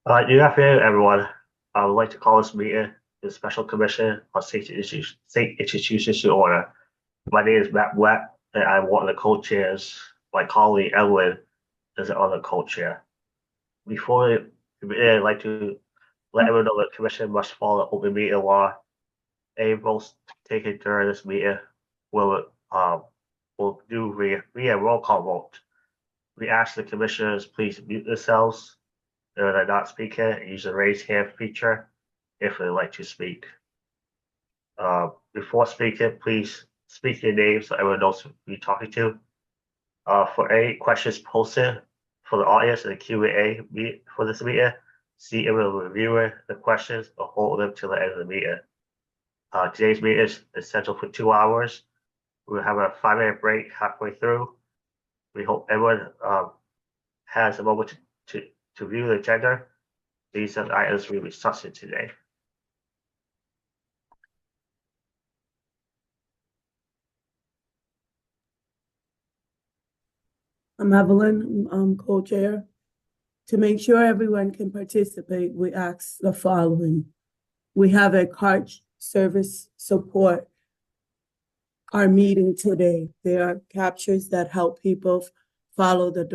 Good afternoon, everyone. I would like to call this meeting the Special Commission on State Institutions to order. My name is Matt Wett, and I'm one of the co-chairs. My colleague Edwin is the other co-chair. Before we begin, I'd like to let everyone know the commission must follow open meeting law. Any votes taken during this meeting will do via roll call vote. We ask the commissioners please mute themselves if they're not speaking, use the raise hand feature if they'd like to speak. Before speaking, please speak your name so everyone knows who you're talking to. For any questions posted for the audience in the Q&A for this meeting, see if we'll review the questions or hold them till the end of the meeting. Today's meeting is scheduled for 2 hours. We'll have a 5-minute break halfway through. We hope everyone has a moment to view the agenda. These are the items we'll be discussing today. I'm Evelyn, I'm co-chair. To make sure everyone can participate, we ask the following. We have a card service support our meeting today. There are captures that help people follow the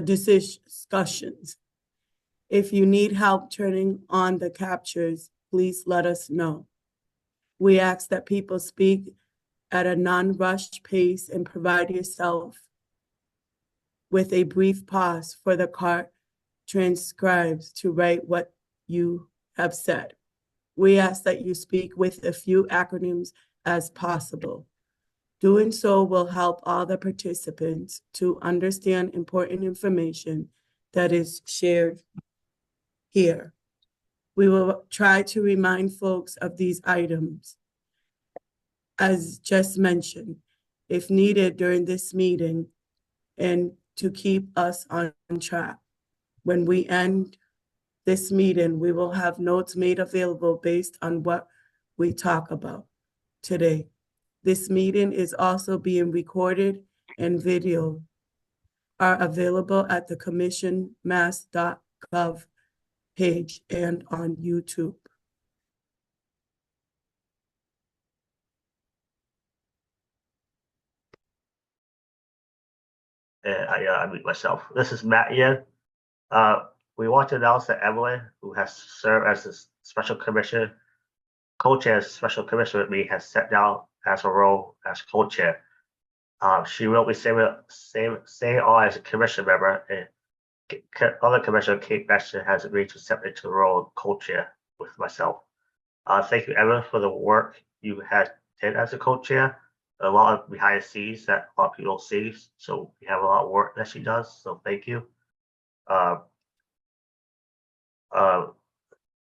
discussions. If you need help turning on the captures, please let us know. We ask that people speak at a non-rushed pace and provide yourself with a brief pause for the card transcribes to write what you have said. We ask that you speak with a few acronyms as possible. Doing so will help all the participants to understand important information that is shared here. We will try to remind folks of these items. As just mentioned, if needed during this meeting, and to keep us on track. When we end this meeting, we will have notes made available based on what we talk about today. This meeting is also being recorded and video are available at the commissionmass.gov page and on YouTube. I mute myself. This is Matt Ian. We want to announce that Evelyn, who has served as a special commission, co-chair special commission with me, has stepped down as a role as co-chair. She will be staying on as a commission member, and other commissioner Kate Beckton has agreed to step into the role of co-chair with myself. Thank you, Evelyn, for the work you had did as a co-chair. A lot of behind the scenes that a lot of people see, so we have a lot of work that she does. So thank you.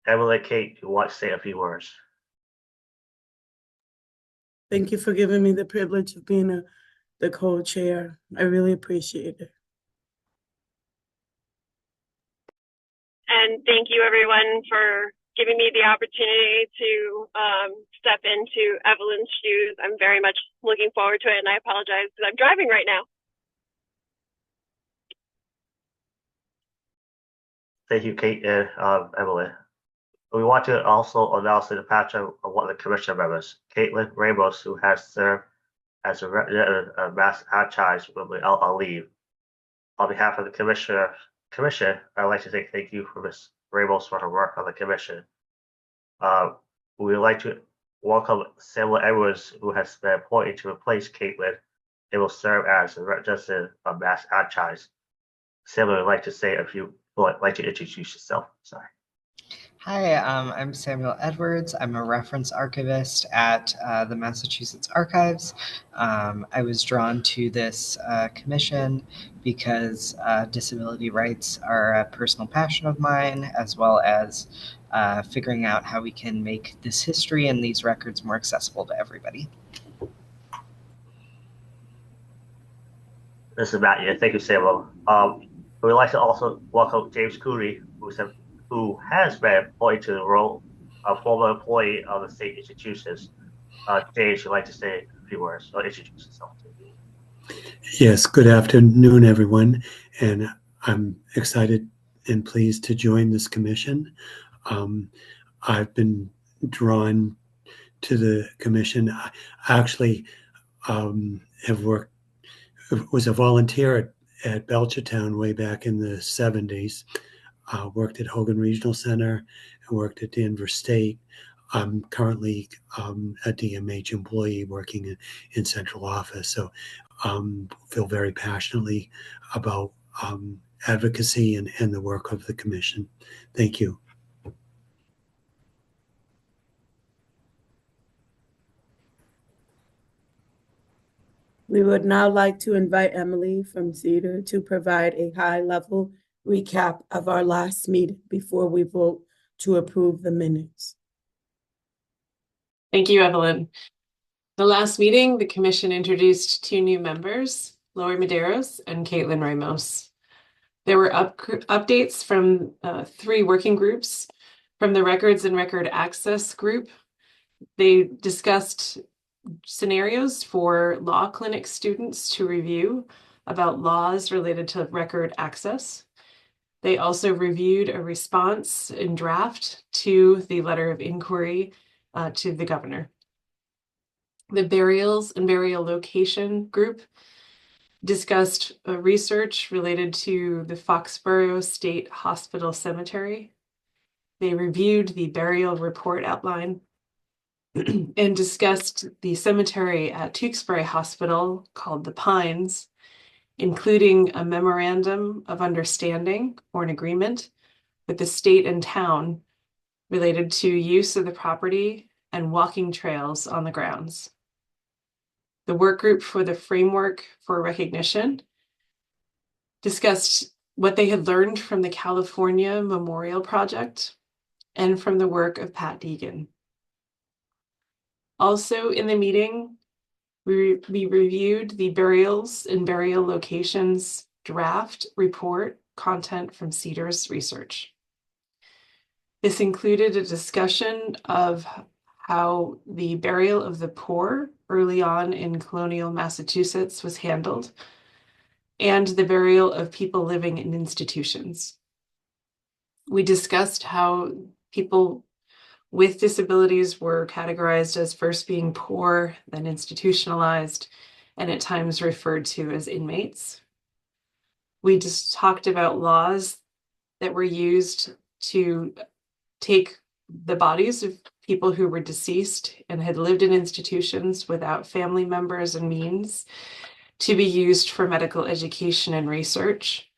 Evelyn, Kate, you want to say a few words? Thank you for giving me the privilege of being the co-chair. I really appreciate it. And thank you, everyone, for giving me the opportunity to step into Evelyn's shoes. I'm very much looking forward to it, and I apologize because I'm driving right now. Thank you, Kate and Evelyn. We want to also announce the departure of one of the commissioner members, Caitlin Ramos, who has served as a representative of Mass Archives, will be out on leave. On behalf of the commission, I'd like to say thank you for Ms. Ramos for her work on the commission. We would like to welcome Samuel Edwards, who has been appointed to replace Caitlin and will serve as a representative of Mass Archives. Samuel would like to say a few, like to introduce yourself. Sorry. Hi, I'm Samuel Edwards. I'm a reference archivist at the Massachusetts Archives. I was drawn to this commission because disability rights are a personal passion of mine, as well as figuring out how we can make this history and these records more accessible to everybody. This is Matt. Yeah, thank you, Samuel. We'd like to also welcome James Cooley, who has been appointed to the role of former employee of the state institutions. James, you'd like to say a few words or introduce yourself? Yes, good afternoon, everyone. And I'm excited and pleased to join this commission. I've been drawn to the commission. I actually have worked, was a volunteer at Belchertown way back in the 70s. Worked at Hogan Regional Center and worked at Danvers State. I'm currently a DMH employee working in central office. So feel very passionately about advocacy and the work of the commission. Thank you. We would now like to invite Emily from Cedar to provide a high-level recap of our last meeting before we vote to approve the minutes. Thank you, Evelyn. The last meeting, the commission introduced 2 new members, Lori Medeiros and Caitlin Ramos. There were updates from 3 working groups. From the Records and Record Access group, they discussed scenarios for law clinic students to review about laws related to record access. They also reviewed a response in draft to the letter of inquiry to the governor. The Burials and Burial Location group discussed research related to the Foxborough State Hospital Cemetery. They reviewed the burial report outline and discussed the cemetery at Tewksbury Hospital called the Pines, including a memorandum of understanding or an agreement with the state and town related to use of the property and walking trails on the grounds. The work group for the framework for recognition discussed what they had learned from the California Memorial Project and from the work of Pat Deegan. Also in the meeting, we reviewed the Burials and Burial Locations draft report content from Cedar's research. This included a discussion of how the burial of the poor early on in colonial Massachusetts was handled, and the burial of people living in institutions. We discussed how people with disabilities were categorized as first being poor, then institutionalized, and at times referred to as inmates. We just talked about laws that were used to take the bodies of people who were deceased and had lived in institutions without family members and means to be used for medical education and research,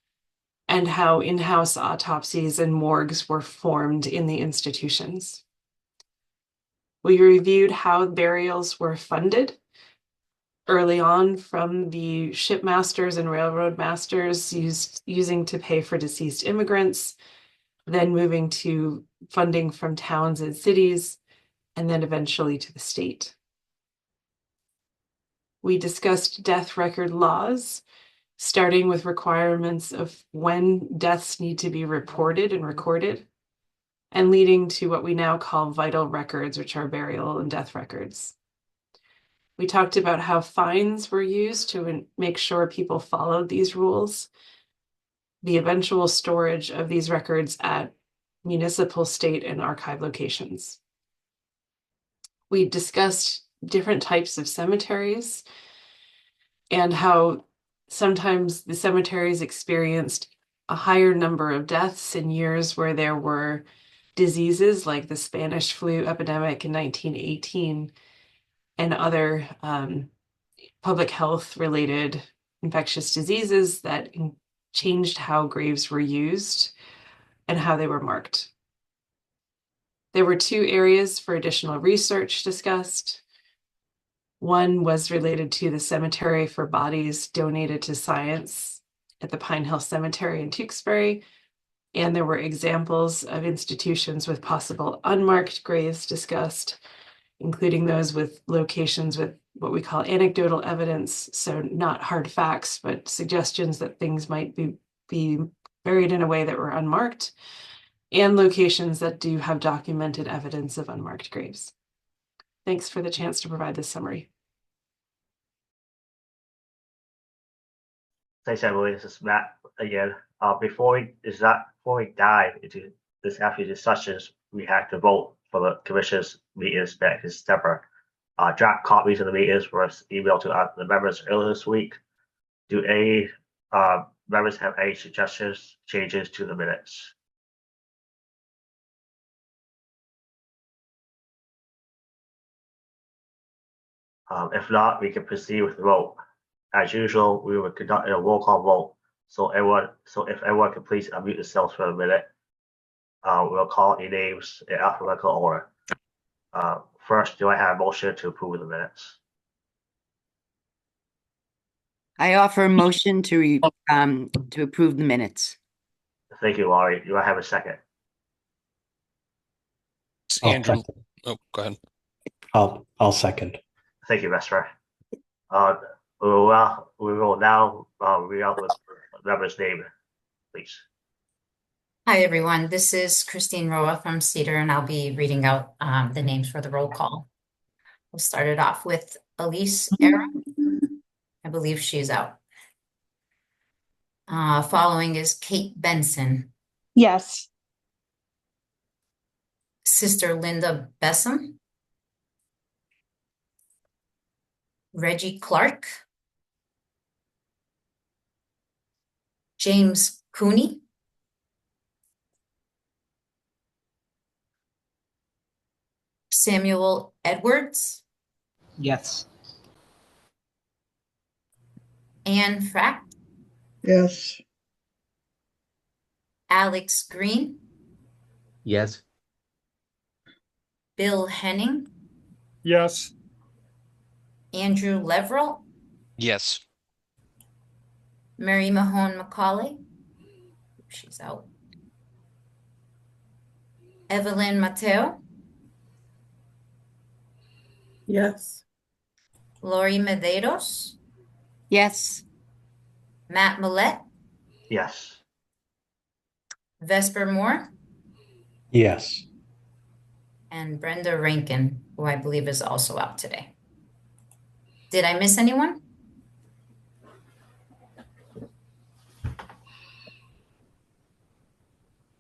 and how in-house autopsies and morgues were formed in the institutions. We reviewed how burials were funded early on from the shipmasters and railroad masters using to pay for deceased immigrants, then moving to funding from towns and cities, and then eventually to the state. We discussed death record laws, starting with requirements of when deaths need to be reported and recorded, and leading to what we now call vital records, which are burial and death records. We talked about how fines were used to make sure people followed these rules, the eventual storage of these records at municipal, state, and archive locations. We discussed different types of cemeteries and how sometimes the cemeteries experienced a higher number of deaths in years where there were diseases like the Spanish flu epidemic in 1918 and other public health related infectious diseases that changed how graves were used and how they were marked. There were 2 areas for additional research discussed. One was related to the cemetery for bodies donated to science at the Pine Hill Cemetery in Tewksbury, and there were examples of institutions with possible unmarked graves discussed, including those with locations with what we call anecdotal evidence, so not hard facts, but suggestions that things might be buried in a way that were unmarked, and locations that do have documented evidence of unmarked graves. Thanks for the chance to provide this summary. Thanks, Emily. This is Matt again. Before we dive into this after discussions, we have to vote for the commission's meetings back in September. Draft copies of the meetings were emailed to the members earlier this week. Do any members have any suggestions, changes to the minutes? If not, we can proceed with the vote. As usual, we will conduct a roll call vote. So if everyone can please unmute themselves for a minute, we'll call your names in alphabetical order. First, do I have a motion to approve the minutes? I offer a motion to approve the minutes. Thank you, Laurie. Do I have a second? It's I'll Andrew. second. Oh, go ahead. I'll second. Thank you, Vesper. We will now read out the member's name, please. Hi, everyone. This is Christine Roa from Cedar, and I'll be reading out the names for the roll call. We'll start it off with Elise Era. I believe she's out. Following is Kate Benson, Yes. Sister Linda Bessam, Reggie Clark, James Cooney, Samuel Edwards, Yes. Anne Frack, Yes. Alex Green, Yes. Bill Henning, Yes. Andrew Leverell, Yes. Mary Mahone Macaulay, she's out. Evelyn Mateo, Yes. Lori Medeiros, Yes. Matt Millett, Yes. Vesper Moore, Yes. and Brenda Rankin, who I believe is also out today. Did I miss anyone?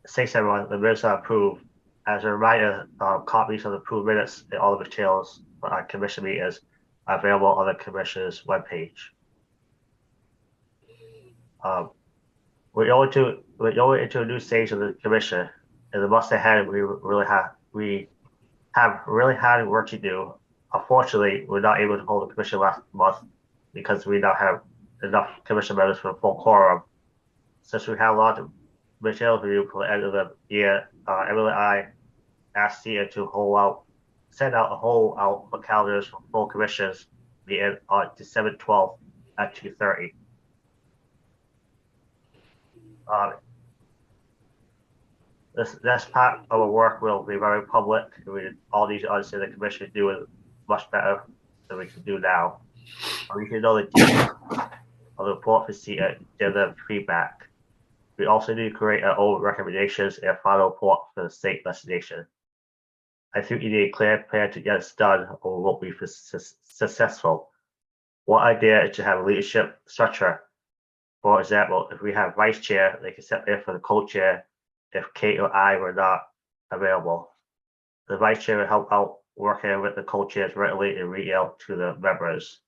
Thanks, everyone. The minutes are approved. As a reminder, copies of the approved minutes and all the materials for our commission meetings are available on the commission's webpage. We're going into a new stage of the commission. In the months ahead, we have really hard work to do. Unfortunately, we're not able to hold the commission last month because we don't have enough commission members for a full quorum. Since we have a lot of material review for the end of the year, Emily and I asked Tia to send out a whole out for calendars for full commissions meeting on December 12th at 2:30. This part of our work will be very public. We all need to understand the commission do it much better than we can do now. We can know the details of the report for Tia and give them feedback. We also need to create our own recommendations and a final report for the state destination. I think you need a clear plan to get this done or won't be successful. One idea is to have a leadership structure. For example, if we have vice chair, they can step in for the co-chair if Kate or I were not available. The vice chair will help out working with the co-chairs regularly and read out to the members.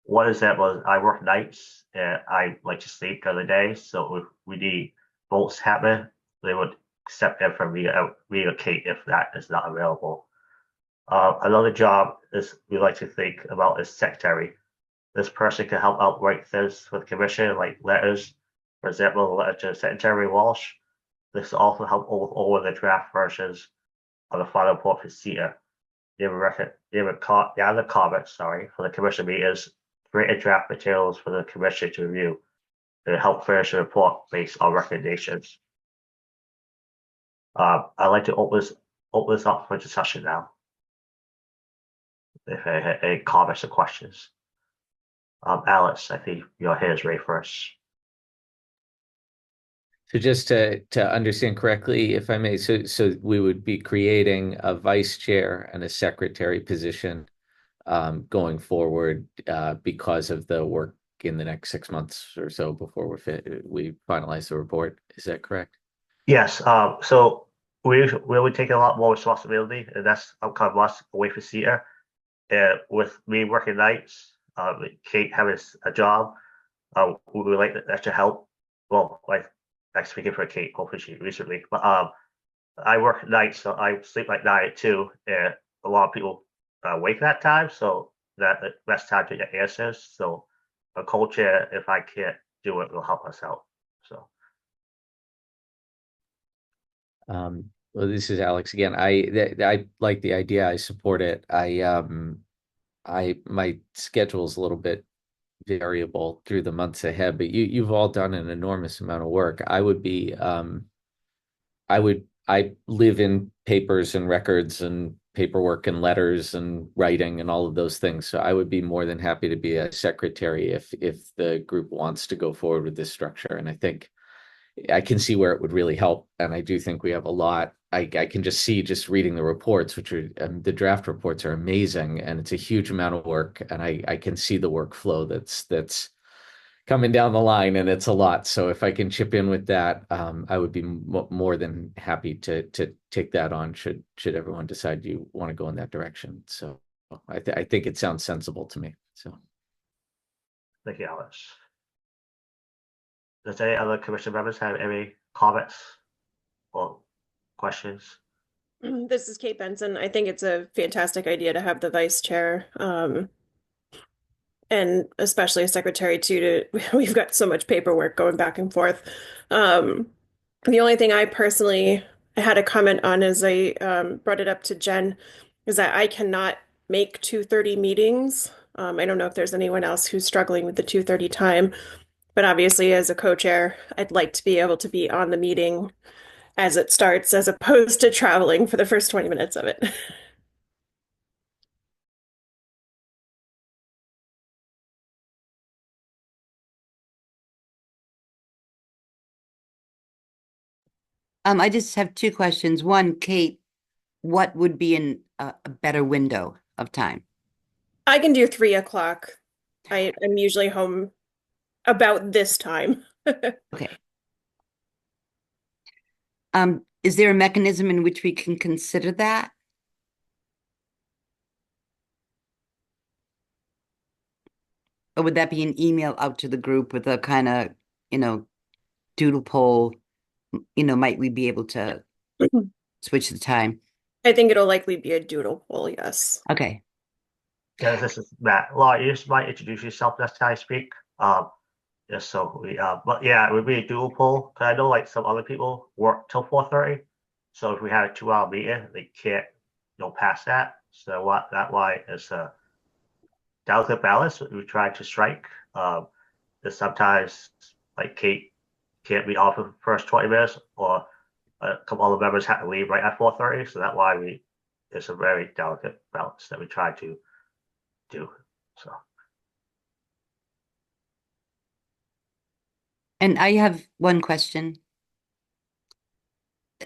One example is I work nights and I like to sleep during the day, so if we need votes happen, they would step in for me Kate if that is not available. Another job is we like to think about is secretary. This person can help out write things for the commission, like letters. For example, a letter to Secretary Walsh. This will also help over the draft versions of the final report for CETA. The other comments, for the commission meetings, create draft materials for the commission to review and help finish the report based on recommendations. I'd like to open this up for discussion now. If any comments or questions. Alex, I think your hand is raised first. So just to understand correctly, if I may, so we would be creating a vice chair and a secretary position going forward because of the work in the next 6 months or so before we finalize the report. Is that correct? Yes, so we would take a lot more responsibility, and that's kind of us away from CETA. With me working nights, Kate having a job, we would like extra help. Well, like speaking for Kate, hopefully she recently, but I work nights, so I sleep like 9 too, and a lot of people wake that time, so that's time to get answers. So a co-chair, if I can't do it, will help us out. So. Well, this is Alex again. I like the idea. I support it. My schedule is a little bit variable through the months ahead, but you've all done an enormous amount of work. I live in papers and records and paperwork and letters and writing and all of those things. So I would be more than happy to be a secretary if the group wants to go forward with this structure. And I think I can see where it would really help. And I do think we have a lot. I can just see, just reading the reports, which are the draft reports are amazing, and it's a huge amount of work. And I can see the workflow that's coming down the line, and it's a lot. So if I can chip in with that, I would be more than happy to take that on. Should everyone decide you want to go in that direction? So I think it sounds sensible to me. So Thank you, Alex. Does any other commission members have any comments or questions? This is Kate Benson. I think it's a fantastic idea to have the vice chair, and especially a secretary too. We've got so much paperwork going back and forth. The only thing I personally had a comment on, as I brought it up to Jen, is that I cannot make 2:30 meetings. I don't know if there's anyone else who's struggling with the 2:30 time. But obviously, as a co-chair, I'd like to be able to be on the meeting as it starts, as opposed to traveling for the first 20 minutes of it. I just have two questions. One, Kate, what would be a better window of time? I can do 3 o'clock. I'm usually home about this time. Okay. Is there a mechanism in which we can consider that? Or would that be an email out to the group with a kind of, doodle poll? Might we be able to switch the time? I think it'll likely be a doodle poll, yes. Okay. Yeah, this is Matt. Laura, you just might introduce yourself next time I speak. Just so we, but yeah, it would be a dual poll. Cause I know like some other people work till 4:30. So if we had a 2-hour meeting, they can't pass that. So why it's a delicate balance we try to strike. There's sometimes like Kate can't be off for the first 20 minutes, or a couple other members have to leave right at 4:30. So that's why it's a very delicate balance that we try to do. So. And I have one question.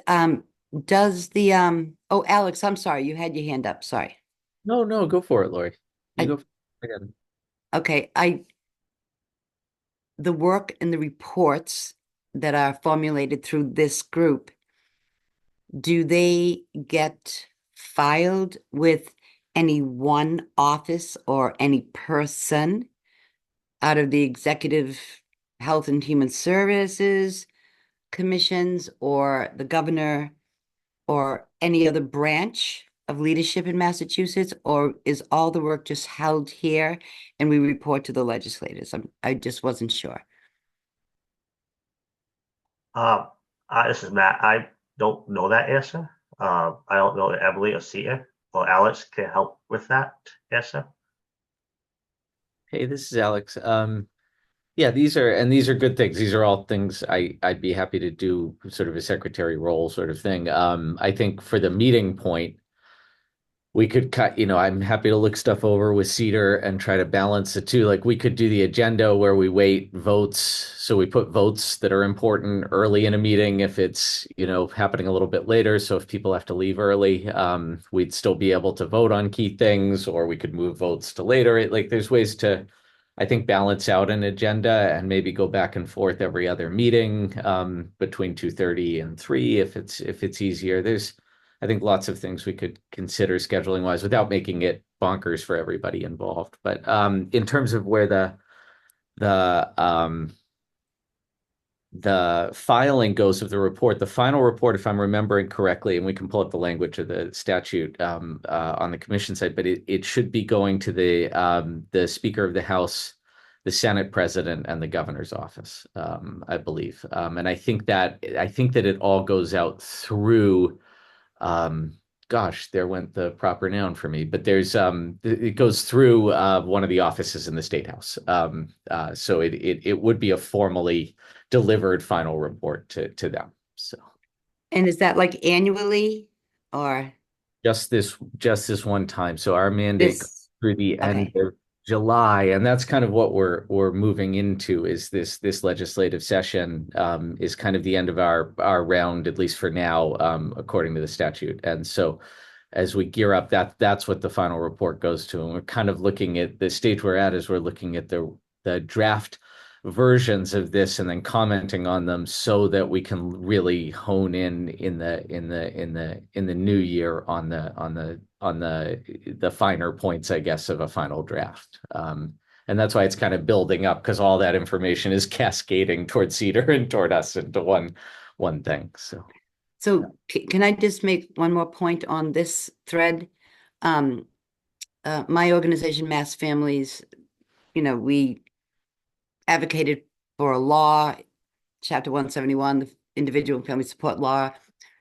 Does the oh, Alex, I'm sorry, you had your hand up. Sorry. No, go for it, Lori. Go for it again. Okay, the work and the reports that are formulated through this group, do they get filed with any one office or any person out of the Executive Health and Human Services commissions, or the governor, or any other branch of leadership in Massachusetts? Or is all the work just held here and we report to the legislators? I just wasn't sure. This is Matt. I don't know that answer. I don't know that Emily or Sia or Alex can help with that answer. Hey, this is Alex. Yeah, these are good things. These are all things I'd be happy to do, sort of a secretary role sort of thing. I think for the meeting point, we could cut, I'm happy to look stuff over with Cedar and try to balance the two. Like we could do the agenda where we weight votes. So we put votes that are important early in a meeting if it's, happening a little bit later. So if people have to leave early, we'd still be able to vote on key things, or we could move votes to later. Like there's ways to, I think balance out an agenda and maybe go back and forth every other meeting between 2:30 and 3 if it's easier. There's, I think, lots of things we could consider scheduling wise without making it bonkers for everybody involved. But in terms of where the filing goes of the report, the final report, if I'm remembering correctly, and we can pull up the language of the statute on the commission side, but it should be going to the Speaker of the House, the Senate President, and the Governor's office, I believe. And I think that it all goes out through, gosh, there went the proper noun for me, but there's it goes through one of the offices in the State House. So it would be a formally delivered final report to them. So, And is that like annually or just this one time. So our mandate this? through the end of July, and that's kind of what we're moving into, is this legislative session is kind of the end of our round, at least for now, according to the statute. And so as we gear up, that's what the final report goes to. And we're kind of looking at the stage we're at, is we're looking at the draft versions of this and then commenting on them so that we can really hone in the new year on the finer points, I guess, of a final draft. And that's why it's kind of building up, because all that information is cascading toward Cedar and toward us into one thing. So can I just make one more point on this thread? My organization, Mass Families, we advocated for a law, Chapter 171, the Individual and Family Support Law.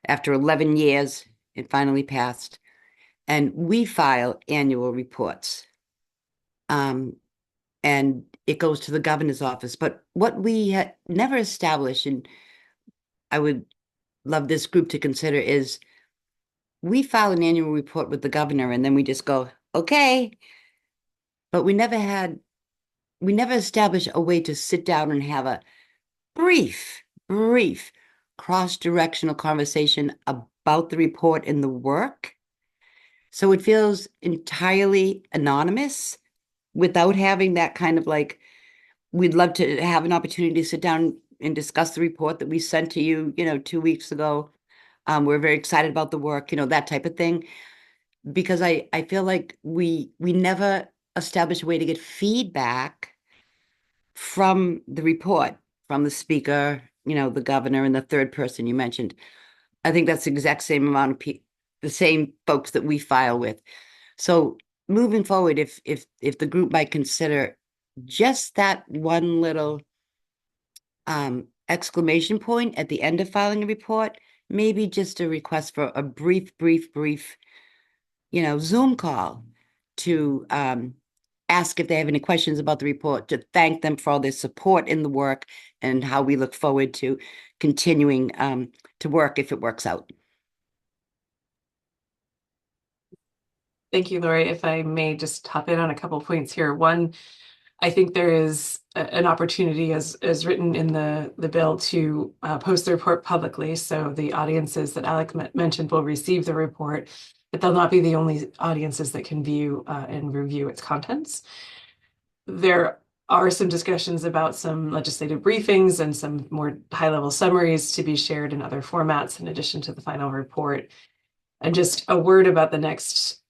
After 11 years, it finally passed. And we file annual reports. And it goes to the governor's office. But what we had never established, and I would love this group to consider, is we file an annual report with the governor and then we just go, okay. But we never established a way to sit down and have a brief cross-directional conversation about the report and the work. So it feels entirely anonymous without having that kind of like, we'd love to have an opportunity to sit down and discuss the report that we sent to you, 2 weeks ago. We're very excited about the work, that type of thing. Because I feel like we never established a way to get feedback from the report, from the speaker, the governor, and the third person you mentioned. I think that's the exact same amount of the same folks that we file with. So moving forward, if the group might consider just that one little exclamation point at the end of filing a report, maybe just a request for a brief, Zoom call to ask if they have any questions about the report, to thank them for all their support in the work and how we look forward to continuing to work if it works out. Thank you, Lori. If I may just hop in on a couple points here. One, I think there is an opportunity, as written in the bill, to post the report publicly. So the audiences that Alec mentioned will receive the report, but they'll not be the only audiences that can view and review its contents. There are some discussions about some legislative briefings and some more high-level summaries to be shared in other formats in addition to the final report. And just a word about the next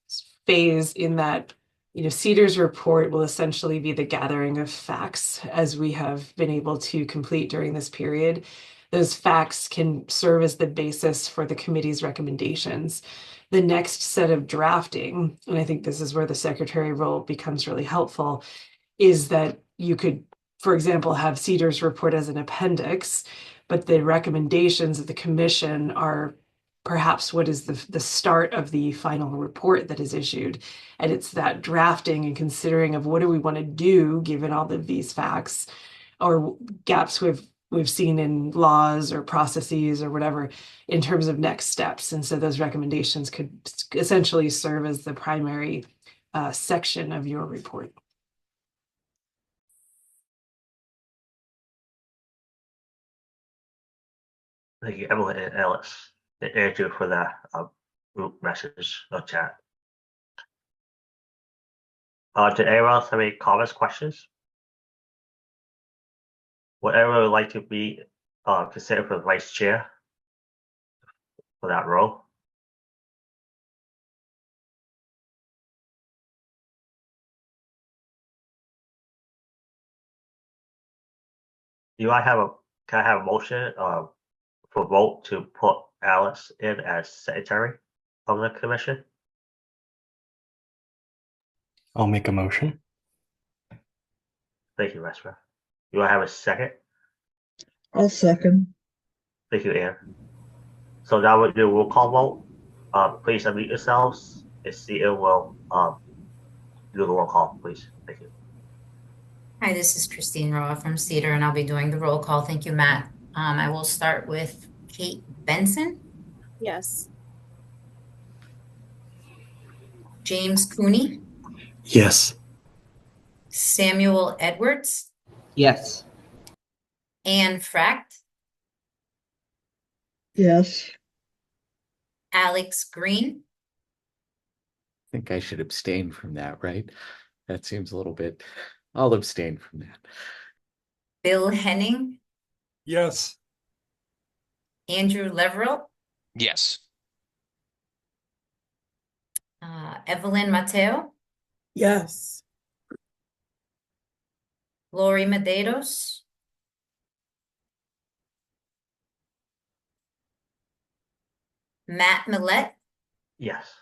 phase, in that CEDAR's report will essentially be the gathering of facts as we have been able to complete during this period. Those facts can serve as the basis for the committee's recommendations. The next set of drafting, and I think this is where the secretary role becomes really helpful, is that you could, for example, have CEDAR's report as an appendix, but the recommendations of the commission are perhaps what is the start of the final report that is issued. And it's that drafting and considering of what do we want to do given all of these facts or gaps we've seen in laws or processes or whatever in terms of next steps. And so those recommendations could essentially serve as the primary section of your report. Thank you, Emily and Alex, and Andrew, for that group message or chat. Did anyone else have any comments, questions? would anyone like to be considered for vice chair for that role? Can I have a motion for vote to put Alice in as secretary of the commission? I'll make a motion. Thank you, Vesper. Do I have a second? I'll second. Thank you, Ann. So now we'll do a roll call vote. Please unmute yourselves. Cedar will do the roll call, please. Thank you. Hi, this is Christine Roa from Cedar, and I'll be doing the roll call. Thank you, Matt. I will start with Kate Benson, Yes. James Cooney, Yes. Samuel Edwards, Yes. Anne Fract, Yes. Alex Green, I think I should abstain from that, right? That seems a little bit, I'll abstain from that. Bill Henning, Yes. Andrew Leverill, Yes. Evelyn Mateo, Yes. Lori Medeiros, Matt Millett, Yes.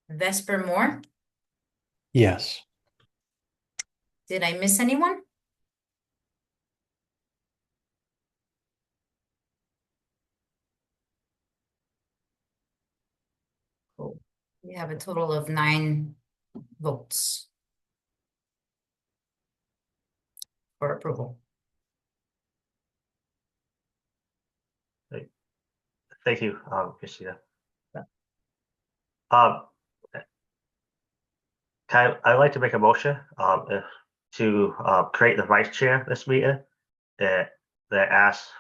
Vesper Moore. Yes. Did I miss anyone? Cool. We have a total of 9 votes for approval. Thank you, Christina. Yeah. I'd like to make a motion to create the vice chair this meeting that asks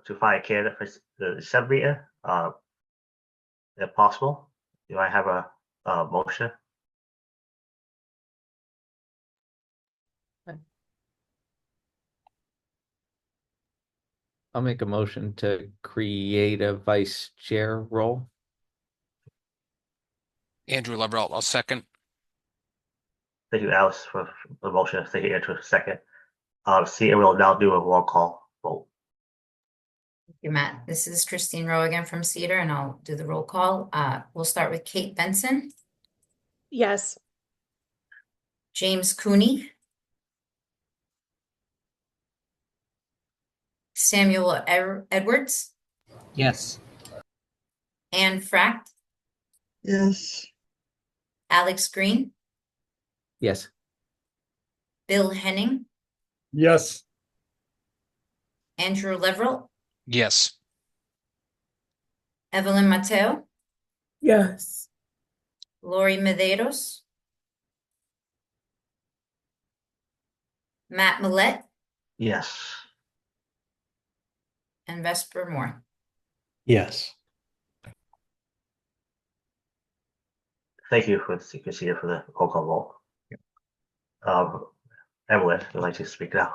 to find a candidate for the sub meeting, if possible. Do I have a motion? I'll make a motion to create a vice chair role. Andrew Leverill, I'll second. Thank you, Alice, for the motion. Thank you, Andrew, for a second. See, we'll now do a roll call vote. Thank you, Matt. This is Christine Rowe again from Cedar, and I'll do the roll call. We'll start with Kate Benson, Yes. James Cooney, Samuel Edwards, Yes. Anne Fract, Yes. Alex Green, Yes. Bill Henning, Yes. Andrew Leverill, Yes. Evelyn Mateo, Yes. Lori Medeiros, Matt Millett, Yes. and Vesper Moore. Yes. Thank you for Christina for the roll call vote. Evelyn, would like to speak now?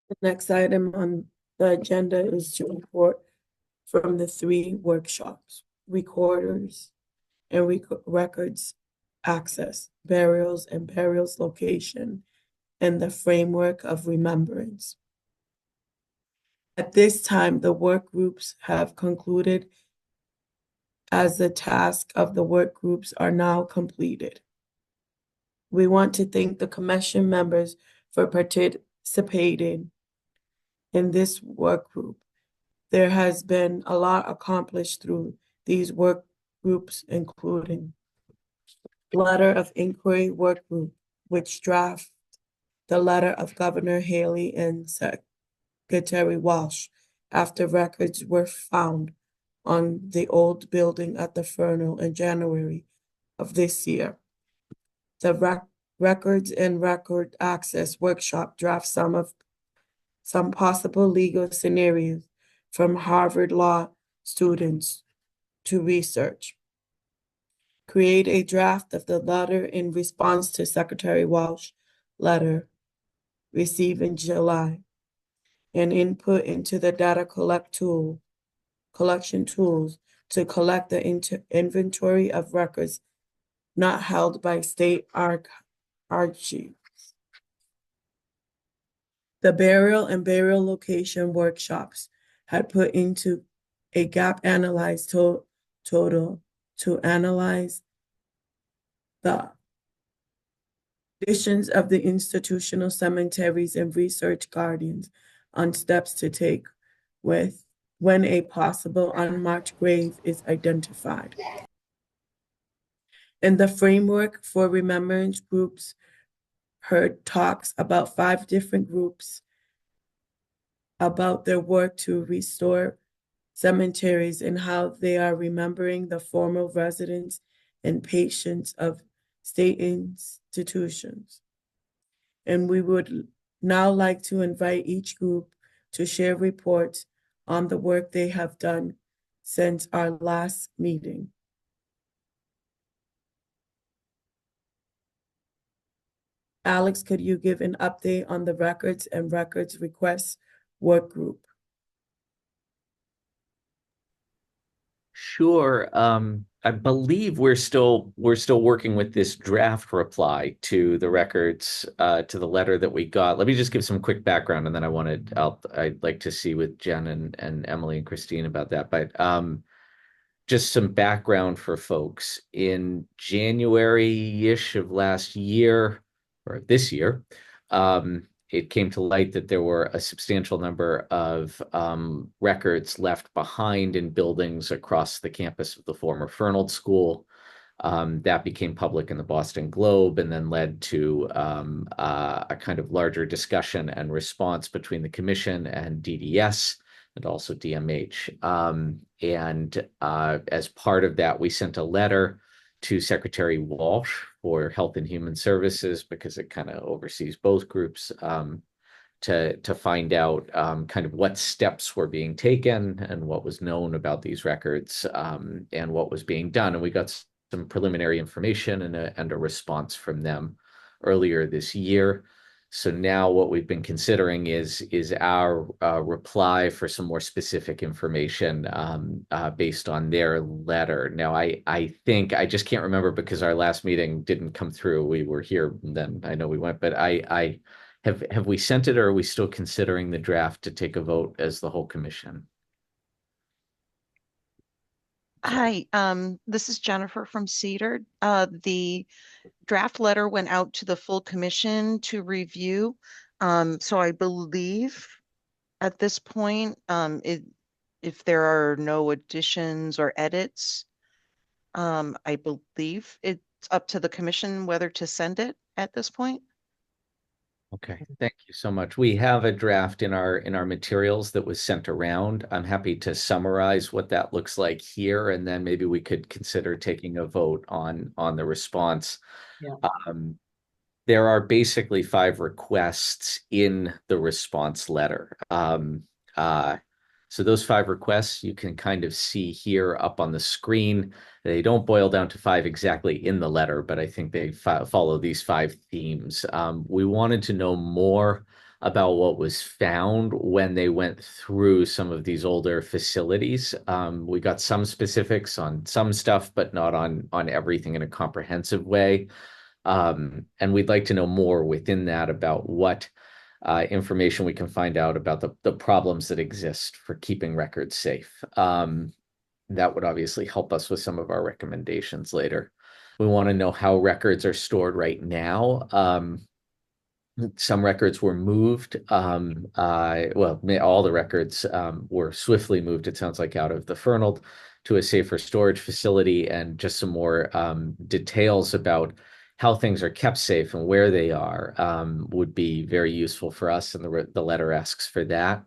The next item on the agenda is to report from the 3 workshops: recorders and records access, burials and burials location, and the framework of remembrance. At this time, the work groups have concluded as the tasks of the work groups are now completed. We want to thank the commission members for participating in this work group. There has been a lot accomplished through these work groups, including Letter of Inquiry Work Group, which draft the letter of Governor Haley and Secretary Walsh after records were found on the old building at the Fernal in January of this year. The Records and Record Access Workshop draft some possible legal scenarios from Harvard Law students to research. Create a draft of the letter in response to Secretary Walsh's letter received in July and input into the data collection tools to collect the inventory of records not held by state archives. The burial and burial location workshops had put into a gap analyze total to analyze the conditions of the institutional cemeteries and research guardians on steps to take with when a possible unmarked grave is identified. In the framework for remembrance groups, heard talks about 5 different groups about their work to restore cemeteries and how they are remembering the former residents and patients of state institutions. And we would now like to invite each group to share reports on the work they have done since our last meeting. Alex, could you give an update on the records and records requests work group? Sure. I believe we're still working with this draft reply to the records, to the letter that we got. Let me just give some quick background, and then I'd like to see with Jen and Emily and Christine about that. But just some background for folks. In January-ish of last year, or this year, it came to light that there were a substantial number of records left behind in buildings across the campus of the former Fernald School. That became public in the Boston Globe and then led to a kind of larger discussion and response between the commission and DDS and also DMH. As part of that, we sent a letter to Secretary Walsh for Health and Human Services, because it kind of oversees both groups, to find out kind of what steps were being taken and what was known about these records, and what was being done. And we got some preliminary information and a response from them earlier this year. So now what we've been considering is our reply for some more specific information based on their letter. Now, I think, I just can't remember because our last meeting didn't come through. We were here, and then I know we went, but have we sent it, or are we still considering the draft to take a vote as the whole commission? Hi, this is Jennifer from Cedar. The draft letter went out to the full commission to review. So I believe at this point, if there are no additions or edits, I believe it's up to the commission whether to send it at this point. Okay, thank you so much. We have a draft in our materials that was sent around. I'm happy to summarize what that looks like here, and then maybe we could consider taking a vote on the response. Yeah. There are basically 5 requests in the response letter. So those 5 requests you can kind of see here up on the screen. They don't boil down to 5 exactly in the letter, but I think they follow these 5 themes. We wanted to know more about what was found when they went through some of these older facilities. We got some specifics on some stuff, but not on everything in a comprehensive way. And we'd like to know more within that about what information we can find out about the problems that exist for keeping records safe. That would obviously help us with some of our recommendations later. We want to know how records are stored right now. Some records were moved. Well, all the records were swiftly moved, it sounds like, out of the Fernald to a safer storage facility, and just some more details about how things are kept safe and where they are would be very useful for us, and the letter asks for that.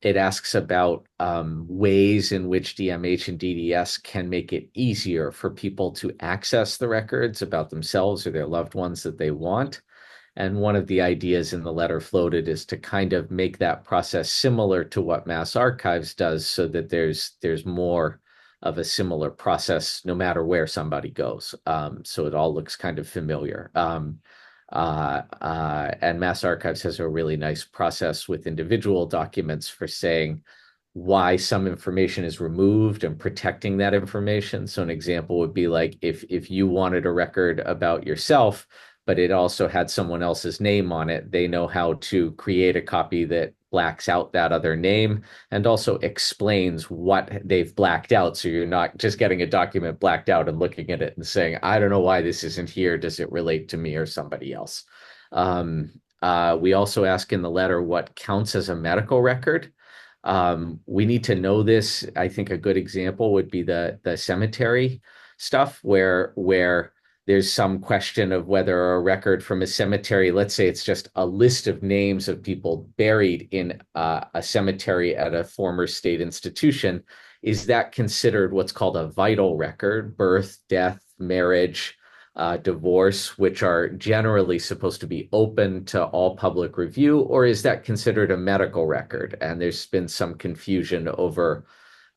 It asks about ways in which DMH and DDS can make it easier for people to access the records about themselves or their loved ones that they want. And one of the ideas in the letter floated is to kind of make that process similar to what Mass Archives does, so that there's more of a similar process no matter where somebody goes. So it all looks kind of familiar. And Mass Archives has a really nice process with individual documents for saying why some information is removed and protecting that information. So an example would be like if you wanted a record about yourself, but it also had someone else's name on it, they know how to create a copy that blacks out that other name and also explains what they've blacked out. So you're not just getting a document blacked out and looking at it and saying, I don't know why this isn't here. Does it relate to me or somebody else? We also ask in the letter what counts as a medical record. We need to know this. I think a good example would be the cemetery stuff where there's some question of whether a record from a cemetery, let's say it's just a list of names of people buried in a cemetery at a former state institution, is that considered what's called a vital record? Birth, death, marriage, divorce, which are generally supposed to be open to all public review, or is that considered a medical record? And there's been some confusion over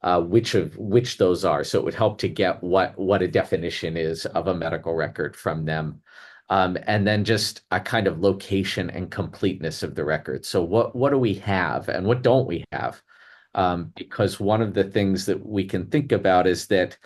which those are. So it would help to get what a definition is of a medical record from them. And then just a kind of location and completeness of the record. So what do we have and what don't we have? Because one of the things that we can think about is that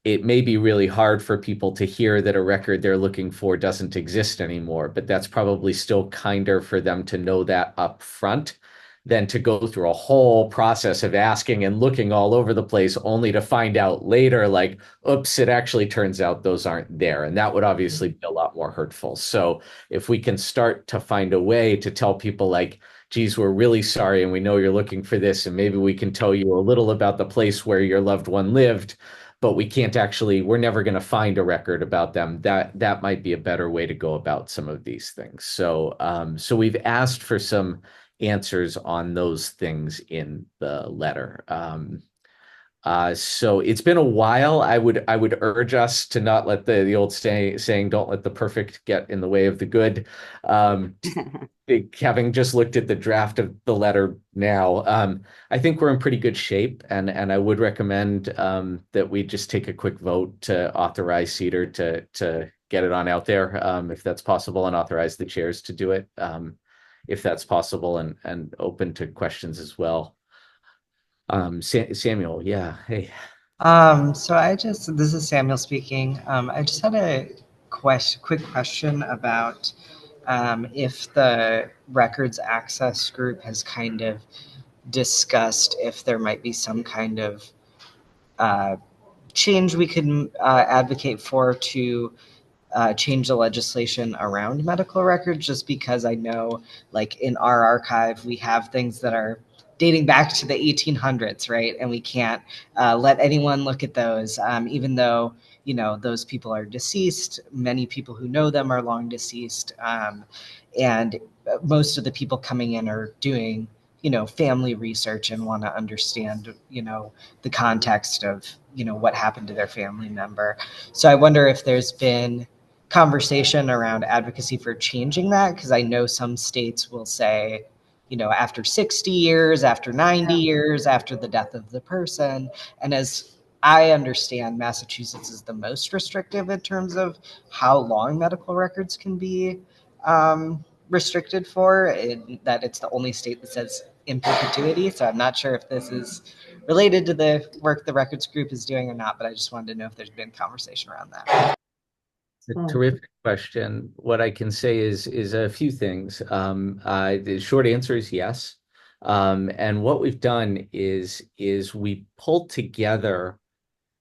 it may be really hard for people to hear that a record they're looking for doesn't exist anymore, but that's probably still kinder for them to know that up front than to go through a whole process of asking and looking all over the place only to find out later, like, oops, it actually turns out those aren't there. And that would obviously be a lot more hurtful. So if we can start to find a way to tell people like, geez, we're really sorry and we know you're looking for this, and maybe we can tell you a little about the place where your loved one lived, but we can't actually, we're never going to find a record about them. That might be a better way to go about some of these things. So we've asked for some answers on those things in the letter. So it's been a while. I would urge us to not let the old saying, don't let the perfect get in the way of the good. Having just looked at the draft of the letter now, I think we're in pretty good shape, and I would recommend that we just take a quick vote to authorize Cedar to get it on out there, if that's possible, and authorize the chairs to do it, if that's possible, and open to questions as well. Samuel, yeah, hey. This is Samuel speaking. I just had a quick question about if the records access group has kind of discussed if there might be some kind of change we could advocate for to change the legislation around medical records, just because I know, like, in our archive, we have things that are dating back to the 1800s, right? And we can't let anyone look at those, even though, you know, those people are deceased. Many people who know them are long deceased. And most of the people coming in are doing, you know, family research and want to understand, you know, the context of, you know, what happened to their family member. So I wonder if there's been conversation around advocacy for changing that, because I know some states will say, you know, after 60 years, after 90 years, after the death of the person. And as I understand, Massachusetts is the most restrictive in terms of how long medical records can be restricted for, that it's the only state that says in perpetuity. So I'm not sure if this is related to the work the records group is doing or not, but I just wanted to know if there's been conversation around that. A terrific question. What I can say is a few things. The short answer is yes. And what we've done is we pulled together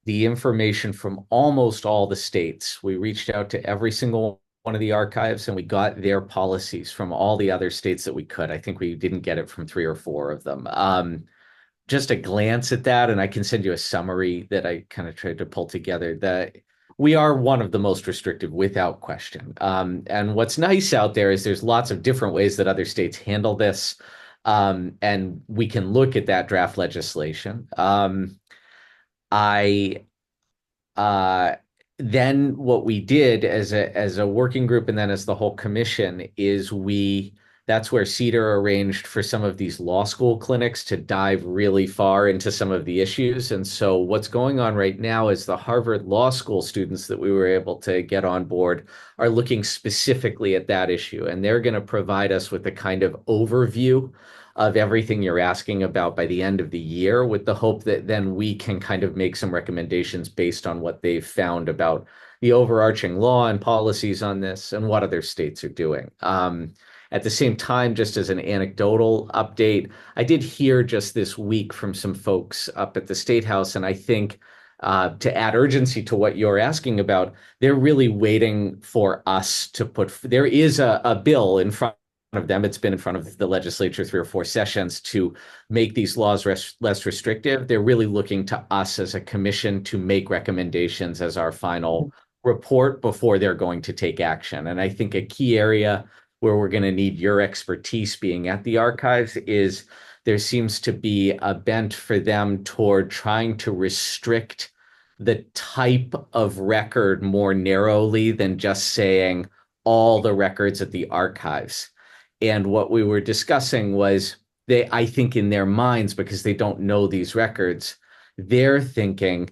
the information from almost all the states. We reached out to every single one of the archives and we got their policies from all the other states that we could. I think we didn't get it from 3 or 4 of them. Just a glance at that, and I can send you a summary that I kind of tried to pull together, that we are one of the most restrictive without question. And what's nice out there is there's lots of different ways that other states handle this. And we can look at that draft legislation. Then what we did as a working group and then as the whole commission is we That's where Cedar arranged for some of these law school clinics to dive really far into some of the issues. And so what's going on right now is the Harvard Law School students that we were able to get on board are looking specifically at that issue. And they're going to provide us with a kind of overview of everything you're asking about by the end of the year, with the hope that then we can kind of make some recommendations based on what they've found about the overarching law and policies on this and what other states are doing. At the same time, just as an anecdotal update, I did hear just this week from some folks up at the State House, and I think to add urgency to what you're asking about, they're really waiting for us to there is a bill in front of them. It's been in front of the legislature 3 or 4 sessions to make these laws less restrictive. They're really looking to us as a commission to make recommendations as our final report before they're going to take action. And I think a key area where we're going to need your expertise being at the archives is there seems to be a bent for them toward trying to restrict the type of record more narrowly than just saying all the records at the archives. And what we were discussing was I think in their minds, because they don't know these records, they're thinking,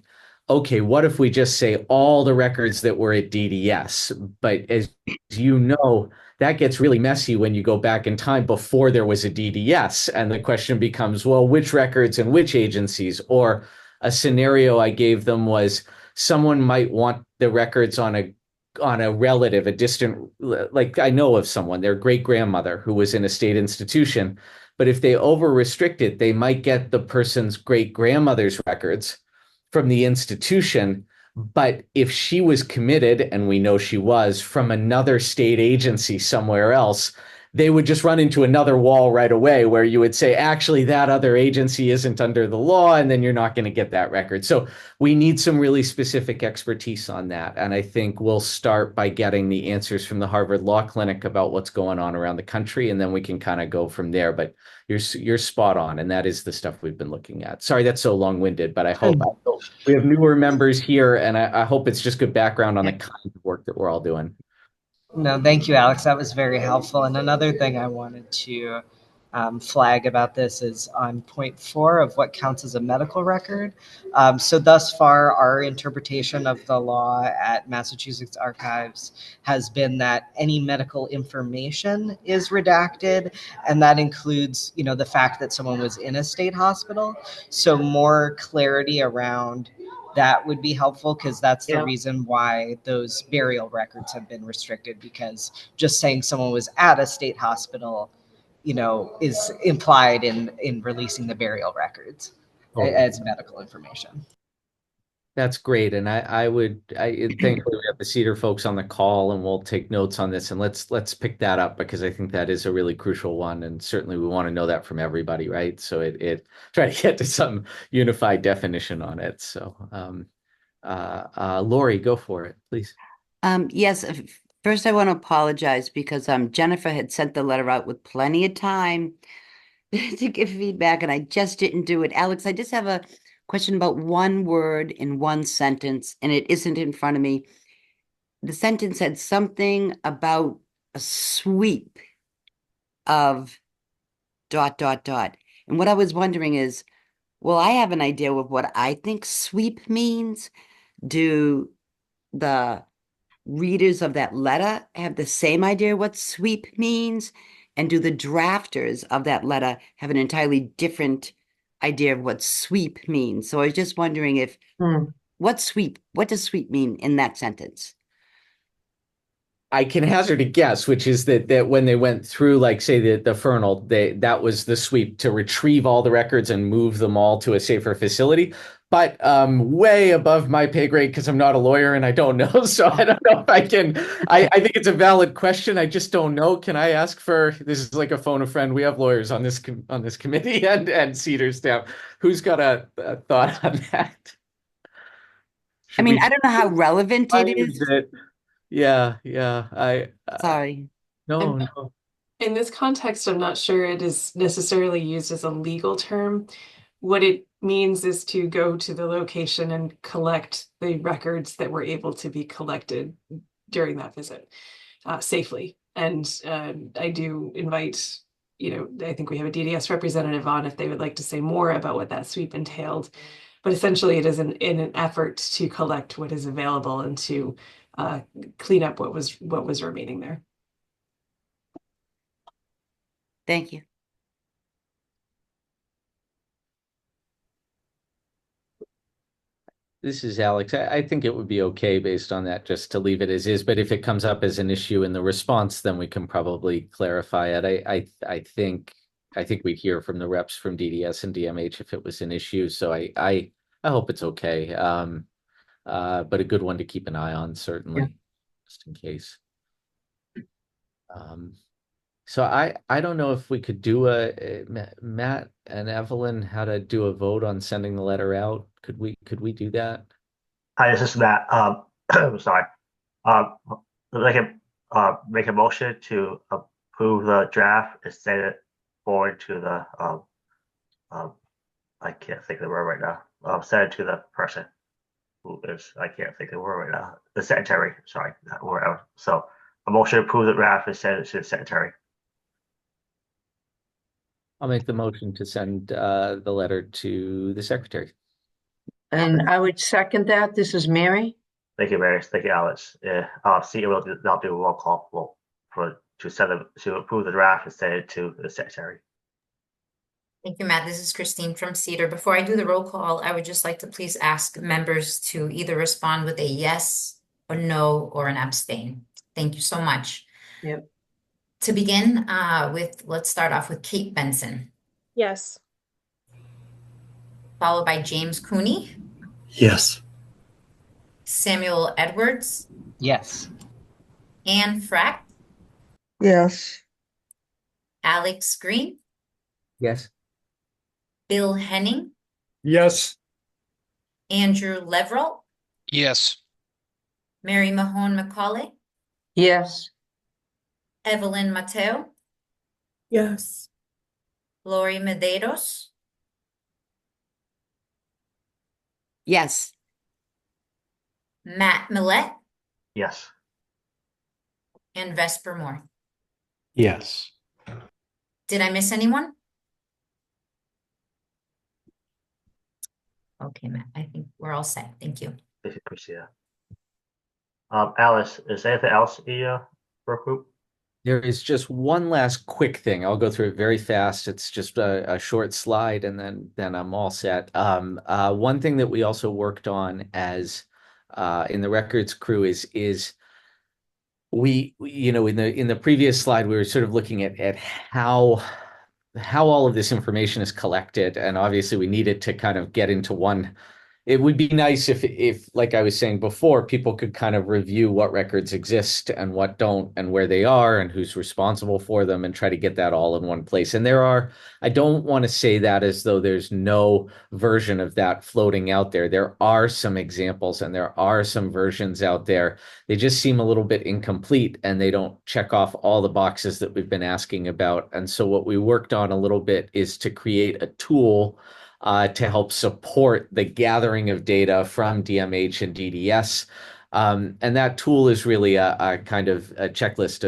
okay, what if we just say all the records that were at DDS? But as you know, that gets really messy when you go back in time before there was a DDS. And the question becomes, well, which records and which agencies? Or a scenario I gave them was someone might want the records on a relative, a distant, like I know of someone, their great grandmother who was in a state institution. But if they over restrict it, they might get the person's great grandmother's records from the institution. But if she was committed, and we know she was, from another state agency somewhere else, they would just run into another wall right away where you would say, actually, that other agency isn't under the law, and then you're not going to get that record. So we need some really specific expertise on that. And I think we'll start by getting the answers from the Harvard Law Clinic about what's going on around the country, and then we can kind of go from there. But you're spot on, and that is the stuff we've been looking at. Sorry, that's so long-winded, but I hope we have newer members here, and I hope it's just good background on the kind of work that we're all doing. No, thank you, Alex. That was very helpful. And another thing I wanted to flag about this is on point 4 of what counts as a medical record. So thus far, our interpretation of the law at Massachusetts Archives has been that any medical information is redacted, and that includes, the fact that someone was in a state hospital. So more clarity around that would be helpful, because that's the reason why those burial records have been restricted, because just saying someone was at a state hospital, is implied in releasing the burial records as medical information. That's great. And I thankfully we have the Cedar folks on the call, and we'll take notes on this, and let's pick that up, because I think that is a really crucial one. And certainly we want to know that from everybody, right? So it try to get to some unified definition on it. So Lori, go for it, please. Yes. First, I want to apologize because Jennifer had sent the letter out with plenty of time to give feedback, and I just didn't do it. Alex, I just have a question about one word in one sentence, and it isn't in front of me. The sentence said something about a sweep of ... And what I was wondering is, well, I have an idea of what I think sweep means. Do the readers of that letter have the same idea what sweep means? And do the drafters of that letter have an entirely different idea of what sweep means? So I was just wondering if what does sweep mean in that sentence? I can hazard a guess, which is that when they went through, like, say, the Fernald, that was the sweep to retrieve all the records and move them all to a safer facility. But way above my pay grade, because I'm not a lawyer and I don't know. So I don't know if I can. I think it's a valid question. I just don't know. Can I ask for, this is like a phone a friend. We have lawyers on this committee and Cedar staff. Who's got a thought on that? I mean, I don't know how relevant it is. Yeah. Sorry. No. In this context, I'm not sure it is necessarily used as a legal term. What it means is to go to the location and collect the records that were able to be collected during that visit safely. And I do invite, I think we have a DDS representative on if they would like to say more about what that sweep entailed. But essentially, it is in an effort to collect what is available and to clean up what was remaining there. Thank you. This is Alex. I think it would be okay based on that, just to leave it as is. But if it comes up as an issue in the response, then we can probably clarify it. I think we'd hear from the reps from DDS and DMH if it was an issue. So I hope it's okay. But a good one to keep an eye on, certainly, just in case. So I don't know if we could do Matt and Evelyn, how to do a vote on sending the letter out. Could we do that? Hi, this is Matt. Sorry. Make a motion to approve the draft and send it forward to the I can't think of the word right now. Send it to the person who is, I can't think of the word right now. The secretary, sorry, wherever. So a motion to approve the draft and send it to the secretary. I'll make the motion to send the letter to the secretary. And I would second that. This is Mary. Thank you, Mary. Thank you, Alex. See, I'll do a roll call vote to approve the draft and send it to the secretary. Thank you, Matt. This is Christine from Cedar. Before I do the roll call, I would just like to please ask members to either respond with a yes, a no, or an abstain. Thank you so much. Yep. To begin let's start off with Kate Benson, Yes. followed by James Cooney, Yes. Samuel Edwards, Yes. Anne Frack, Yes. Alex Green, Yes. Bill Henning, Yes. Andrew Leverell, Yes. Mary Mahone McCauley, Yes. Evelyn Mateo, Yes. Lori Medeiros, Yes. Matt Millett, Yes. and Vesper Moore. Yes. Did I miss anyone? Okay, Matt, I think we're all set. Thank you. Thank you, Christina. Alice, is there anything else in your work group? There is just one last quick thing. I'll go through it very fast. It's just a short slide, and then I'm all set. One thing that we also worked on as in the records crew is we in the previous slide we were sort of looking at how all of this information is collected, and obviously we needed to kind of get into one. It would be nice if, like I was saying before, people could kind of review what records exist and what don't, and where they are and who's responsible for them, and try to get that all in one place. And I don't want to say that as though there's no version of that floating out there. There are some examples and there are some versions out there. They just seem a little bit incomplete, and they don't check off all the boxes that we've been asking about. And so what we worked on a little bit is to create a tool to help support the gathering of data from DMH and DDS. And that tool is really a kind of a checklist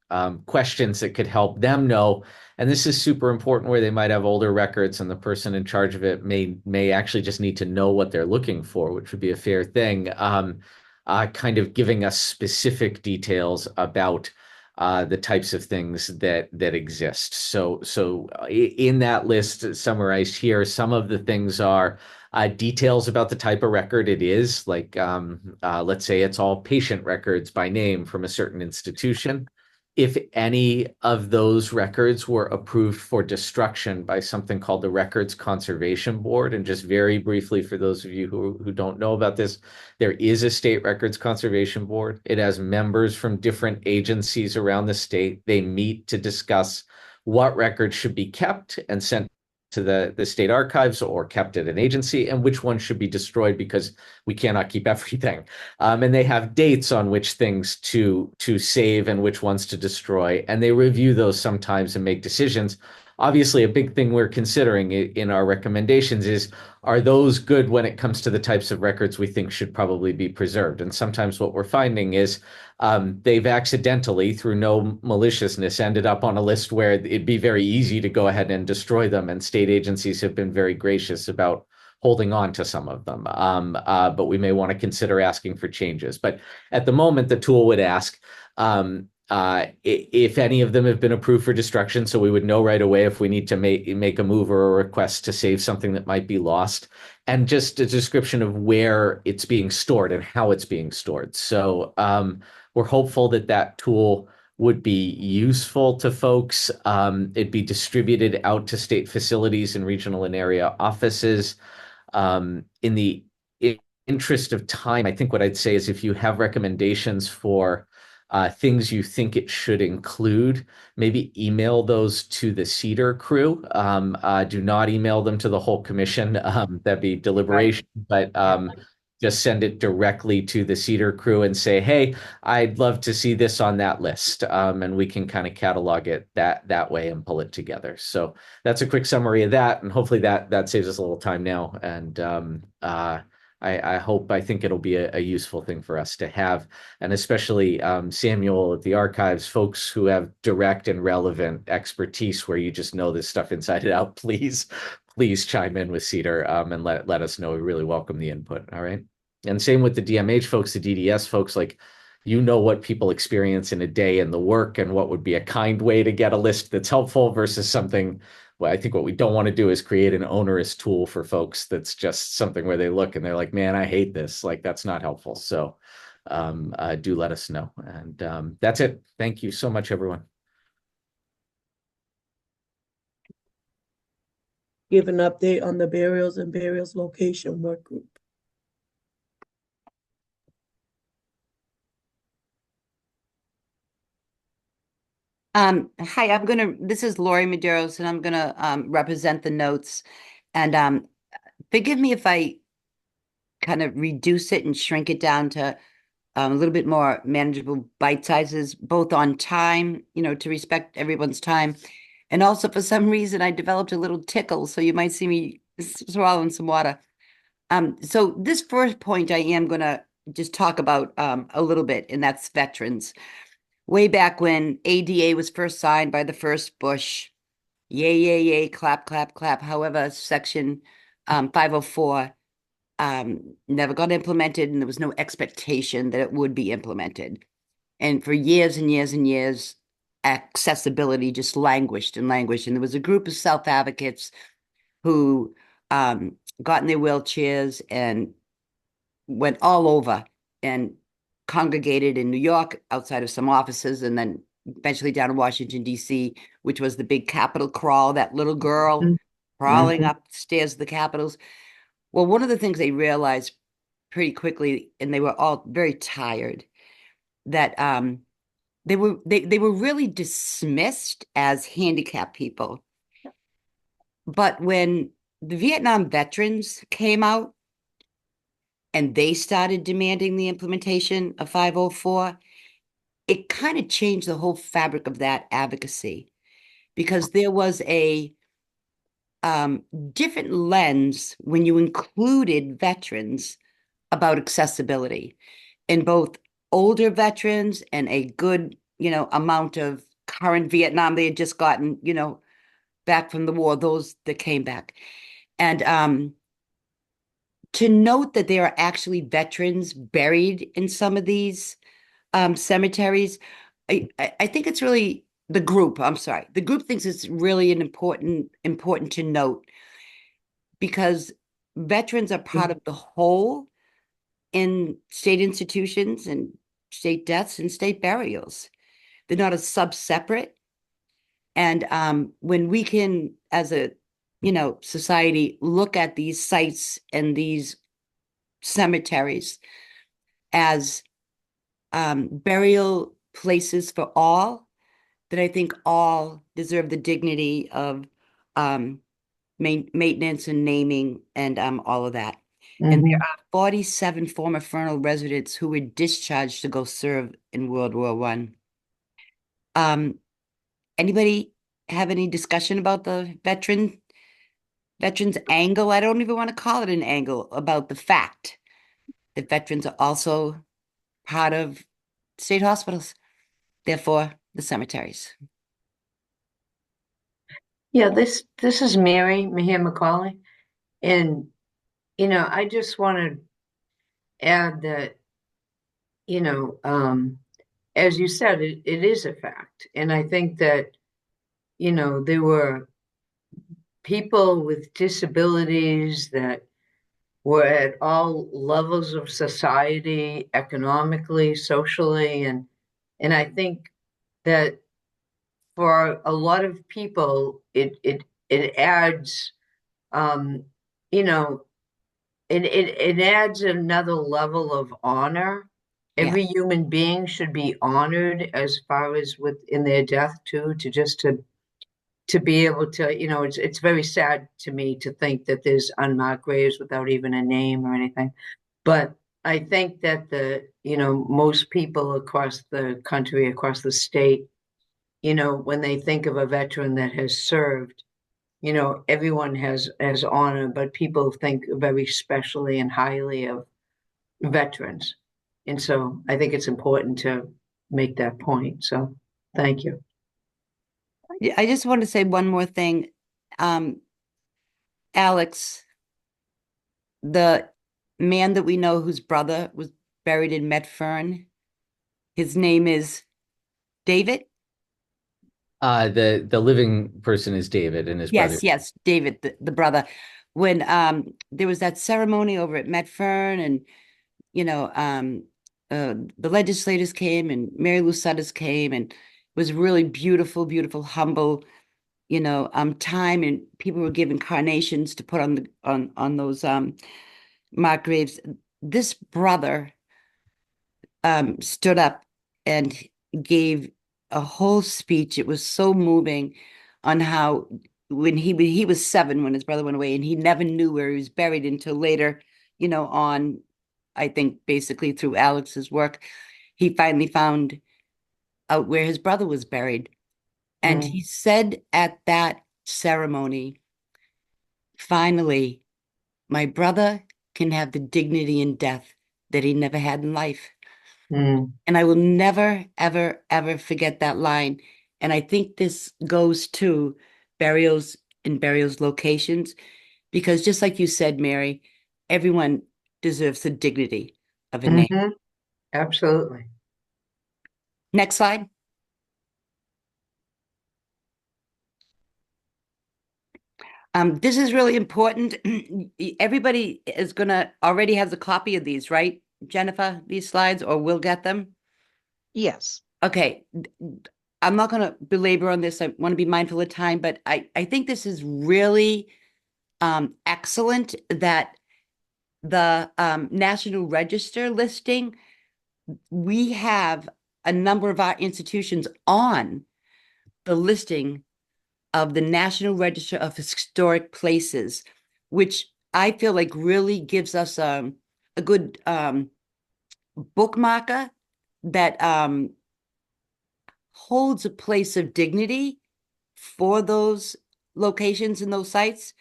of questions that could help them know. And this is super important where they might have older records and the person in charge of it may actually just need to know what they're looking for, which would be a fair thing. Kind of giving us specific details about the types of things that exist. So in that list summarized here, some of the things are details about the type of record it is, like let's say it's all patient records by name from a certain institution. If any of those records were approved for destruction by something called the Records Conservation Board, and just very briefly for those of you who don't know about this, there is a state Records Conservation Board. It has members from different agencies around the state. They meet to discuss what records should be kept and sent to the state archives or kept at an agency, and which ones should be destroyed because we cannot keep everything. And they have dates on which things to save and which ones to destroy. And they review those sometimes and make decisions obviously a big thing we're considering in our recommendations is, are those good when it comes to the types of records we think should probably be preserved? And sometimes what we're finding is they've accidentally, through no maliciousness, ended up on a list where it'd be very easy to go ahead and destroy them. And state agencies have been very gracious about holding on to some of them. But we may want to consider asking for changes. But at the moment, the tool would ask if any of them have been approved for destruction, so we would know right away if we need to make a move or a request to save something that might be lost, and just a description of where it's being stored and how it's being stored. So we're hopeful that that tool would be useful to folks. It'd be distributed out to state facilities and regional and area offices. In the interest of time, I think what I'd say is if you have recommendations for things you think it should include, maybe email those to the CEDAR crew. Do not email them to the whole commission. That'd be deliberation, but just send it directly to the CEDAR crew and say, hey, I'd love to see this on that list. And we can kind of catalog it that way and pull it together. So that's a quick summary of that. And hopefully that saves us a little time now. And I think it'll be a useful thing for us to have. And especially Samuel at the archives, folks who have direct and relevant expertise where you just know this stuff inside and out, please chime in with CEDAR and let us know. We really welcome the input. All right. And same with the DMH folks, the DDS folks, like, you know what people experience in a day in the work and what would be a kind way to get a list that's helpful versus something. Well, I think what we don't want to do is create an onerous tool for folks that's just something where they look and they're like, man, I hate this. Like, that's not helpful. So do let us know. And that's it. Thank you so much, everyone. Give an update on the burials and burials location work group. Hi, this is Lori Medeiros, and I'm gonna represent the notes. And forgive me if I kind of reduce it and shrink it down to a little bit more manageable bite sizes, both on time, to respect everyone's time. And also, for some reason, I developed a little tickle, so you might see me swallowing some water. So this first point I am going to just talk about a little bit, and that's veterans. Way back when ADA was first signed by the first Bush, yay, yay, yay, clap, clap, clap. However, Section 504 never got implemented, and there was no expectation that it would be implemented. And for years and years and years, accessibility just languished and languished. And there was a group of self-advocates who got in their wheelchairs and went all over and congregated in New York outside of some offices, and then eventually down in Washington, D.C., which was the big Capitol crawl, that little girl crawling up the stairs of the Capitols. Well, one of the things they realized pretty quickly, and they were all very tired, that they were really dismissed as handicapped people. But when the Vietnam veterans came out and they started demanding the implementation of 504, it kind of changed the whole fabric of that advocacy, because there was a different lens when you included veterans about accessibility, in both older veterans and a good, amount of current Vietnam. They had just gotten, back from the war, those that came back. And to note that there are actually veterans buried in some of these cemeteries, I think it's really the group thinks it's really an important to note, because veterans are part of the whole in state institutions and state deaths and state burials. They're not a sub-separate. And when we can, as a society, look at these sites and these cemeteries as burial places for all, then I think all deserve the dignity of maintenance and naming and all of that. And there are 47 former Fernald residents who were discharged to go serve in World War I. Anybody have any discussion about the veterans angle? I don't even want to call it an angle, about the fact that veterans are also part of state hospitals, therefore the cemeteries. Yeah, this is Mary Mahir McCauley. And, I just want to add that, as you said, it is a fact. And I think that, there were people with disabilities that were at all levels of society, economically, socially, and I think that for a lot of people, it adds, you know, it adds another level of honor. Every human being should be honored as far as in their death too, to be able to, it's very sad to me to think that there's unmarked graves without even a name or anything. But I think that most people across the country, across the state, when they think of a veteran that has served, everyone has honor, but people think very specially and highly of veterans. And so I think it's important to make that point. So thank you. I just want to say one more thing. Alex, the man that we know whose brother was buried in Medfern, his name is David? The living person is David and his brother. Yes, David, the brother. When there was that ceremony over at Medfern, and the legislators came and Mary Lou Sudders came, and it was really beautiful, humble, time, and people were given carnations to put on those marked graves. This brother stood up and gave a whole speech. It was so moving on how when he was 7 when his brother went away, and he never knew where he was buried until later, on, I think, basically through Alex's work, he finally found out where his brother was buried. And he said at that ceremony, finally, my brother can have the dignity in death that he never had in life. And I will never, ever, ever forget that line. And I think this goes to burials and burials locations, because just like you said, Mary, everyone deserves the dignity of a name. Absolutely. Next slide. This is really important. Everybody is already has a copy of these, right, Jennifer, these slides, or will get them? Yes. Okay. I'm not going to belabor on this. I want to be mindful of time, but I think this is really excellent that the National Register listing, we have a number of our institutions on the listing of the National Register of Historic Places, which I feel like really gives us a good bookmarker that holds a place of dignity for those locations and those sites,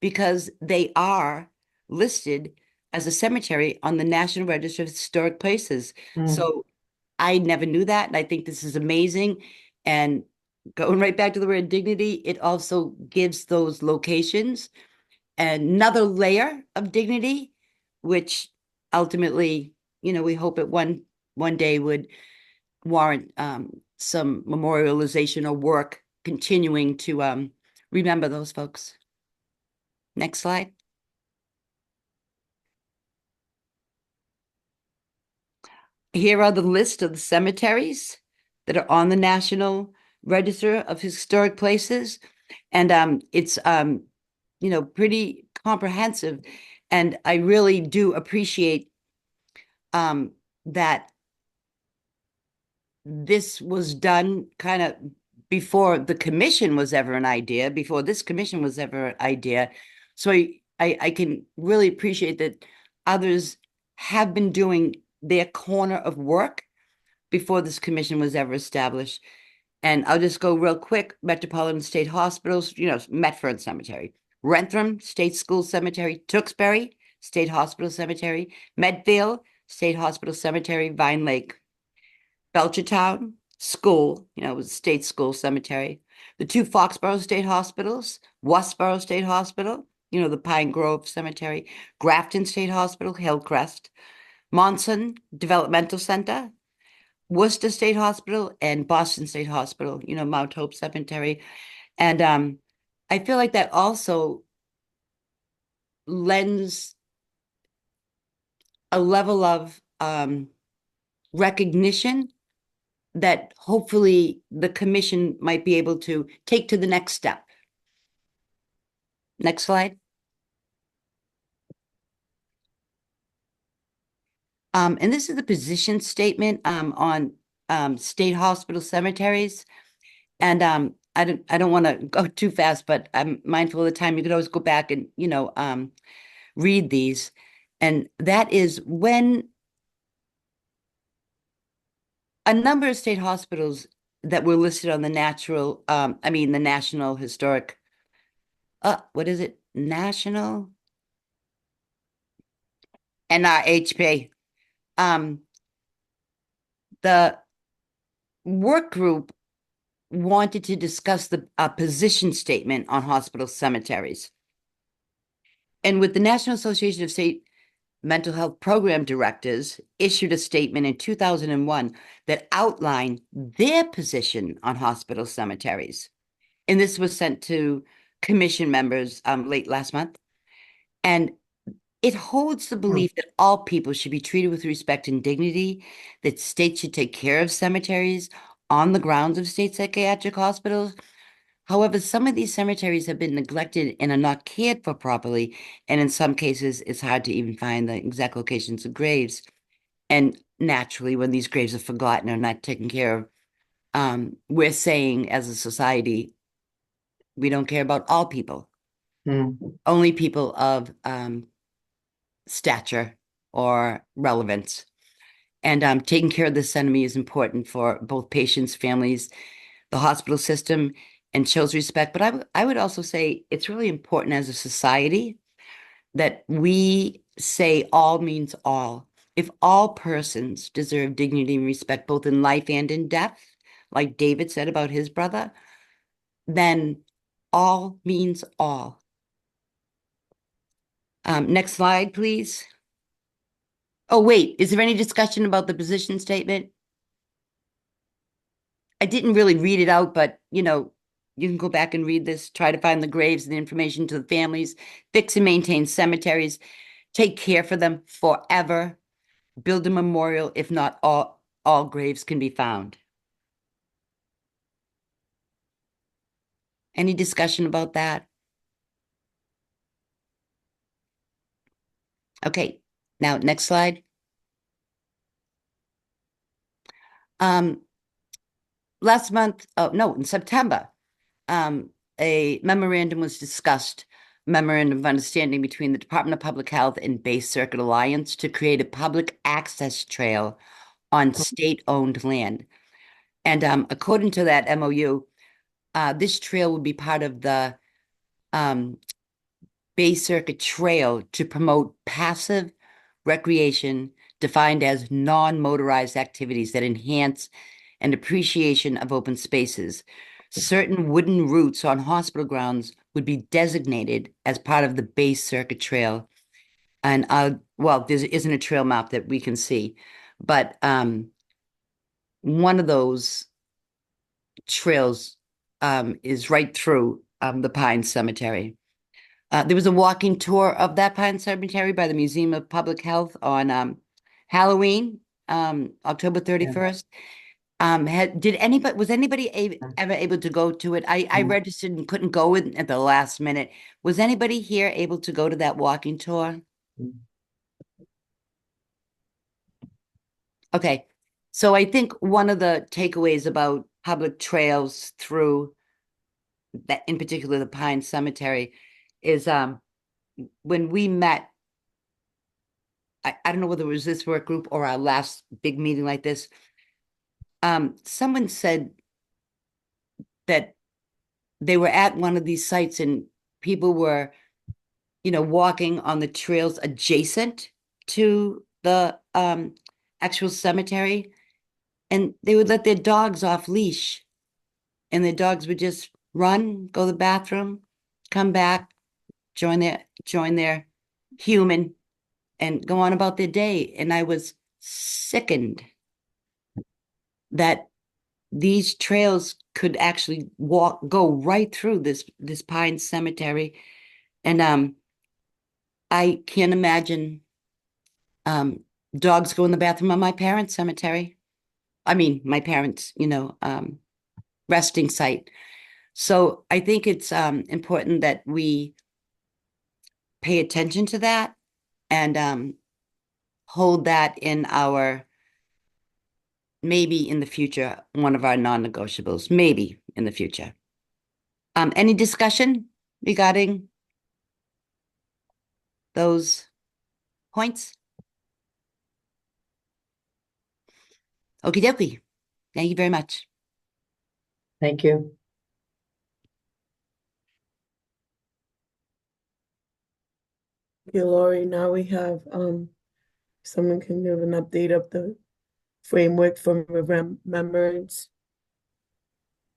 because they are listed as a cemetery on the National Register of Historic Places. So I never knew that, and I think this is amazing. And going right back to the word dignity, it also gives those locations another layer of dignity, which ultimately, we hope it one day would warrant some memorialization or work continuing to remember those folks. Next slide. Here are the list of the cemeteries that are on the National Register of Historic Places. And it's, pretty comprehensive. And I really do appreciate that this was done kind of before the commission was ever an idea, before this commission was ever an idea. So I can really appreciate that others have been doing their corner of work before this commission was ever established. And I'll just go real quick. Metropolitan State Hospitals, Medford Cemetery, Rentham State School Cemetery, Tewksbury State Hospital Cemetery, Medfield State Hospital Cemetery, Vine Lake, Belchertown School, State School Cemetery, the two Foxborough State Hospitals, Westboro State Hospital, the Pine Grove Cemetery, Grafton State Hospital, Hillcrest, Monson Developmental Center, Worcester State Hospital, and Boston State Hospital, Mount Hope Cemetery. And I feel like that also lends a level of recognition that hopefully the commission might be able to take to the next step. Next slide. And this is the position statement on state hospital cemeteries. And I don't want to go too fast, but I'm mindful of the time. You could always go back and, read these. And that is when a number of state hospitals that were listed on the the National Historic, what is it? National NRHP. The work group wanted to discuss the position statement on hospital cemeteries. And with the National Association of State Mental Health Program Directors issued a statement in 2001 that outlined their position on hospital cemeteries. And this was sent to commission members late last month. And it holds the belief that all people should be treated with respect and dignity, that states should take care of cemeteries on the grounds of state psychiatric hospitals. However, some of these cemeteries have been neglected and are not cared for properly. And in some cases, it's hard to even find the exact locations of graves. And naturally, when these graves are forgotten or not taken care of, we're saying as a society, we don't care about all people, only people of stature or relevance. And taking care of this enemy is important for both patients, families, the hospital system, and shows respect. But I would also say it's really important as a society that we say all means all. If all persons deserve dignity and respect, both in life and in death, like David said about his brother, then all means all. Next slide, please. Oh, wait, is there any discussion about the position statement? I didn't really read it out, but, you can go back and read this, try to find the graves and the information to the families, fix and maintain cemeteries, take care for them forever, build a memorial, if not all graves can be found. Any discussion about that? Okay, now next slide. Last month, in September, a memorandum was discussed, memorandum of understanding between the Department of Public Health and Bay Circuit Alliance to create a public access trail on state-owned land. And according to that MOU, this trail would be part of the Bay Circuit Trail to promote passive recreation defined as non-motorized activities that enhance an appreciation of open spaces. Certain wooden routes on hospital grounds would be designated as part of the Bay Circuit Trail. And there isn't a trail map that we can see, but one of those trails is right through the Pine Cemetery. There was a walking tour of that Pine Cemetery by the Museum of Public Health on Halloween, October 31st. Was anybody ever able to go to it? I registered and couldn't go at the last minute. Was anybody here able to go to that walking tour? Okay, so I think one of the takeaways about public trails through that, in particular the Pine Cemetery, is when we met, I don't know whether it was this work group or our last big meeting like this, someone said that they were at one of these sites and people were, walking on the trails adjacent to the actual cemetery, and they would let their dogs off leash, and the dogs would just run, go to the bathroom, come back, join their human, and go on about their day. And I was sickened that these trails could actually go right through this pine cemetery. And I can't imagine dogs go in the bathroom on my parents' cemetery. I mean, my parents, resting site. So I think it's important that we pay attention to that and hold that in our, maybe in the future, one of our non-negotiables, maybe in the future. Any discussion regarding those points? Okie dokie. Thank you very much. Thank you. Okay, Lori, now we have, someone can give an update of the framework for remembrance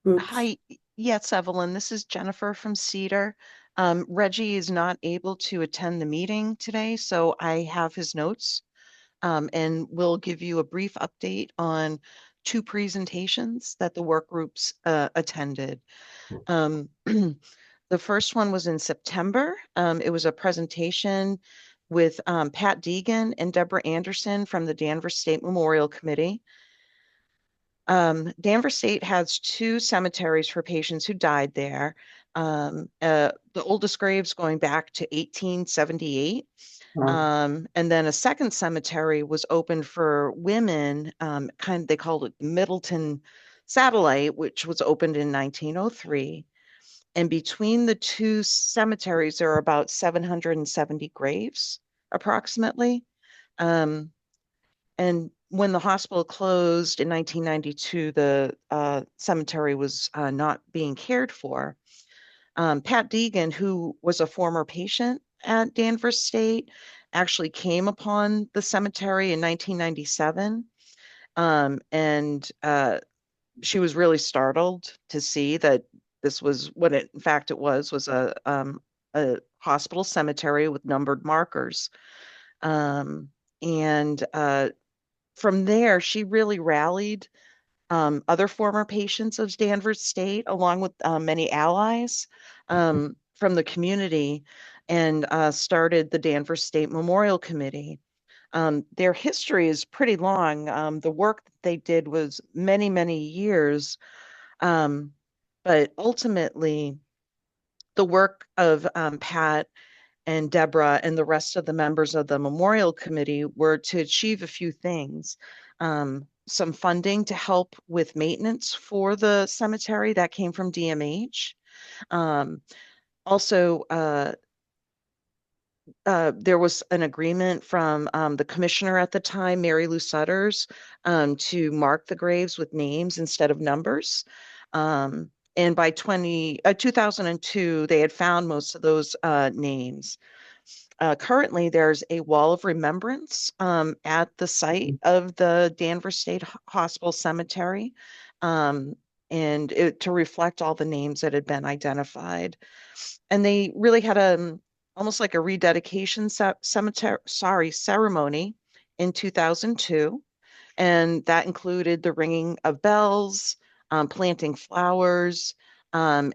groups. Hi, yes, Evelyn, this is Jennifer from Cedar. Reggie is not able to attend the meeting today, so I have his notes. And we'll give you a brief update on 2 presentations that the work groups attended. The first one was in September. It was a presentation with Pat Deegan and Deborah Anderson from the Danvers State Memorial Committee. Danvers State has 2 cemeteries for patients who died there. The oldest graves going back to 1878. And then a second cemetery was opened for women, they called it Middleton Satellite, which was opened in 1903. And between the 2 cemeteries, there are about 770 graves, approximately. And when the hospital closed in 1992, the cemetery was not being cared for. Pat Deegan, who was a former patient at Danvers State, actually came upon the cemetery in 1997. And she was really startled to see that this was what it, in fact, it was a hospital cemetery with numbered markers. And from there, she really rallied other former patients of Danvers State, along with many allies from the community, and started the Danvers State Memorial Committee. Their history is pretty long. The work that they did was many, many years. But ultimately, the work of Pat and Deborah and the rest of the members of the Memorial Committee were to achieve a few things. Some funding to help with maintenance for the cemetery that came from DMH. Also, there was an agreement from the commissioner at the time, Mary Lou Sutters, to mark the graves with names instead of numbers. And by 2002, they had found most of those names. Currently, there's a wall of remembrance at the site of the Danvers State Hospital Cemetery, and to reflect all the names that had been identified. And they really had almost like a rededication ceremony in 2002, and that included the ringing of bells, planting flowers, and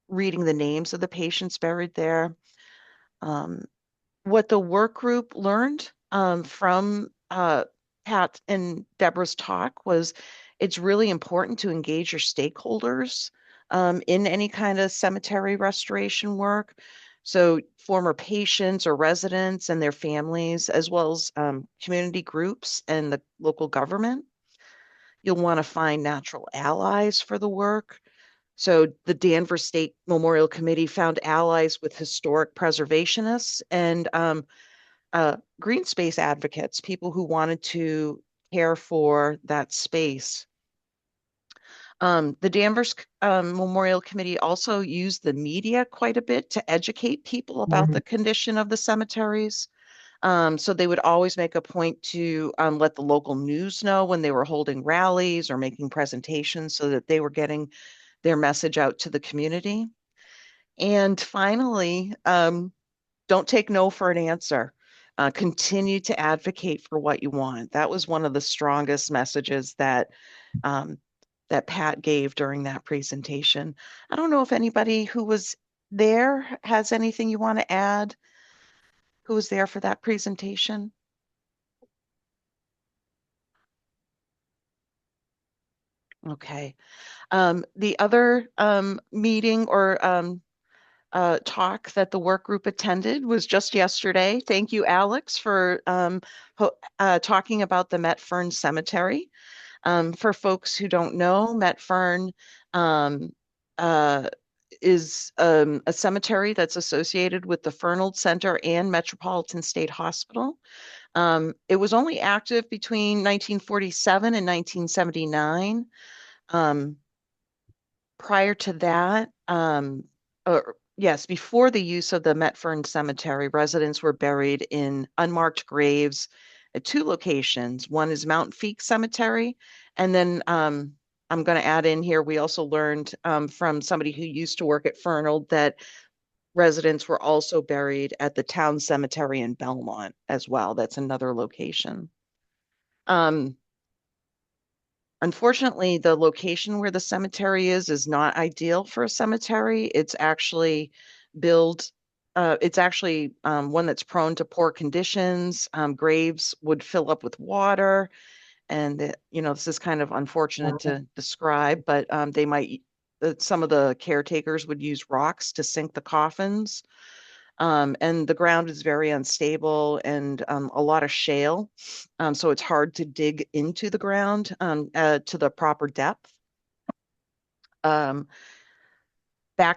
reading the names of the patients buried there. What the work group learned from Pat and Deborah's talk was it's really important to engage your stakeholders in any kind of cemetery restoration work. So former patients or residents and their families, as well as community groups and the local government. You'll want to find natural allies for the work. So the Danvers State Memorial Committee found allies with historic preservationists and green space advocates, people who wanted to care for that space. The Danvers Memorial Committee also used the media quite a bit to educate people about the condition of the cemeteries. So they would always make a point to let the local news know when they were holding rallies or making presentations so that they were getting their message out to the community. And finally, don't take no for an answer. Continue to advocate for what you want. That was one of the strongest messages that that Pat gave during that presentation. I don't know if anybody who was there has anything you want to add, who was there for that presentation. Okay. The other meeting or talk that the work group attended was just yesterday. Thank you, Alex, for talking about the Metfern Cemetery. For folks who don't know, Metfern is a cemetery that's associated with the Fernald Center and Metropolitan State Hospital. It was only active between 1947 and 1979. Prior to that, before the use of the Metfern Cemetery, residents were buried in unmarked graves at two locations. One is Mount Feek Cemetery, and then I'm going to add in here, we also learned from somebody who used to work at Fernald that residents were also buried at the town cemetery in Belmont as well. That's another location. Unfortunately, the location where the cemetery is not ideal for a cemetery. It's actually built, it's actually one that's prone to poor conditions. Graves would fill up with water. And, this is kind of unfortunate to describe, but they might, some of the caretakers would use rocks to sink the coffins. And the ground is very unstable and a lot of shale. So it's hard to dig into the ground to the proper depth. Back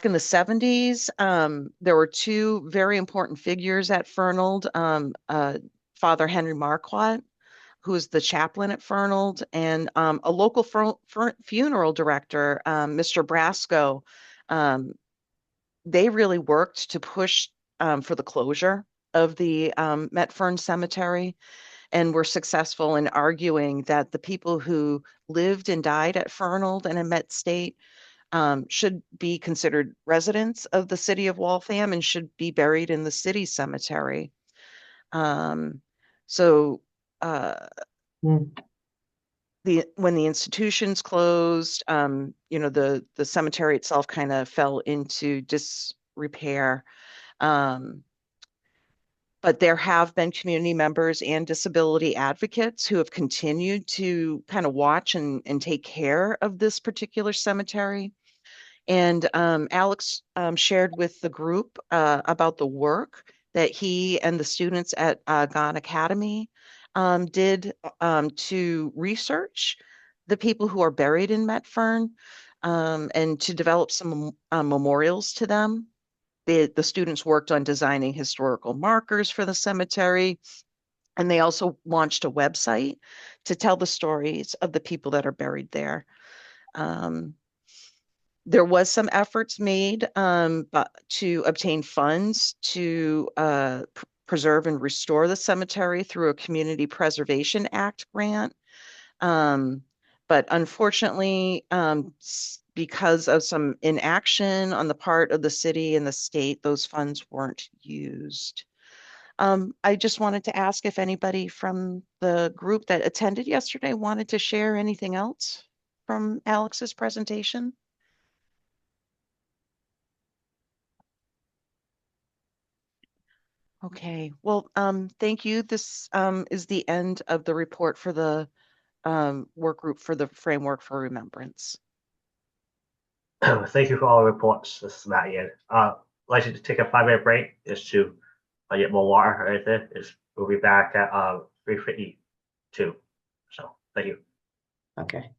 in the 70s, there were two very important figures at Fernald, Father Henry Marquardt, who is the chaplain at Fernald, and a local funeral director, Mr. Brasco. They really worked to push for the closure of the Metfern Cemetery and were successful in arguing that the people who lived and died at Fernald and in Met State should be considered residents of the city of Waltham and should be buried in the city cemetery. When the institutions closed, the cemetery itself kind of fell into disrepair. But there have been community members and disability advocates who have continued to kind of watch and take care of this particular cemetery. And Alex shared with the group about the work that he and the students at Ghan Academy did to research the people who are buried in Metfern and to develop some memorials to them. The students worked on designing historical markers for the cemetery, and they also launched a website to tell the stories of the people that are buried there. There was some efforts made to obtain funds to preserve and restore the cemetery through a Community Preservation Act grant. But unfortunately, because of some inaction on the part of the city and the state, those funds weren't used. I just wanted to ask if anybody from the group that attended yesterday wanted to share anything else from Alex's presentation. Okay, well, thank you. This is the end of the report for the work group for the Framework for Remembrance. Thank you for all the reports. This is Matt again. I'd like to take a 5-minute break just to get more water or anything. We'll be back at 3:52. So thank you. Okay.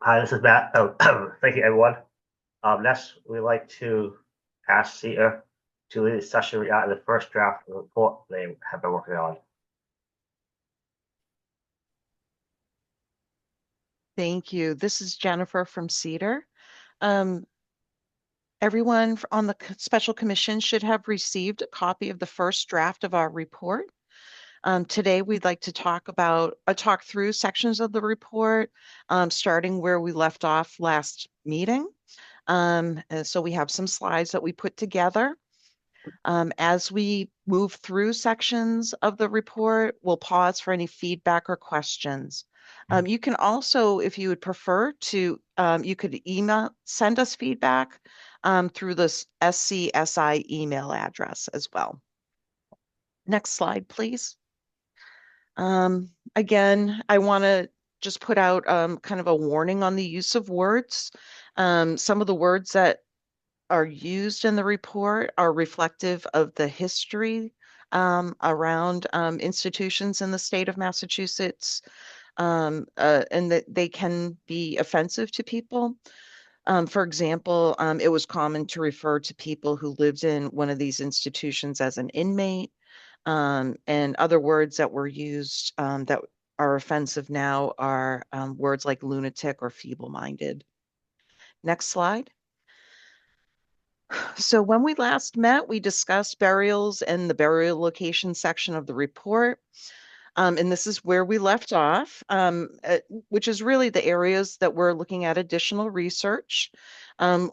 Hi, this is Matt. Thank you, everyone. Next, we'd like to ask CETA to lead the session regarding the first draft report they have been working on. Thank you. This is Jennifer from Cedar. Um, Everyone on the special commission should have received a copy of the first draft of our report. Today, we'd like to talk through sections of the report, starting where we left off last meeting. So we have some slides that we put together. As we move through sections of the report, we'll pause for any feedback or questions. You can also, if you would prefer to, you could send us feedback through this SCSI email address as well. Next slide, please. Again, I want to just put out kind of a warning on the use of words. Some of the words that are used in the report are reflective of the history around institutions in the state of Massachusetts, and that they can be offensive to people. For example, it was common to refer to people who lived in one of these institutions as an inmate, and other words that were used that are offensive now are words like lunatic or feeble-minded. Next slide. So when we last met, we discussed burials and the burial location section of the report. And this is where we left off, which is really the areas that we're looking at additional research.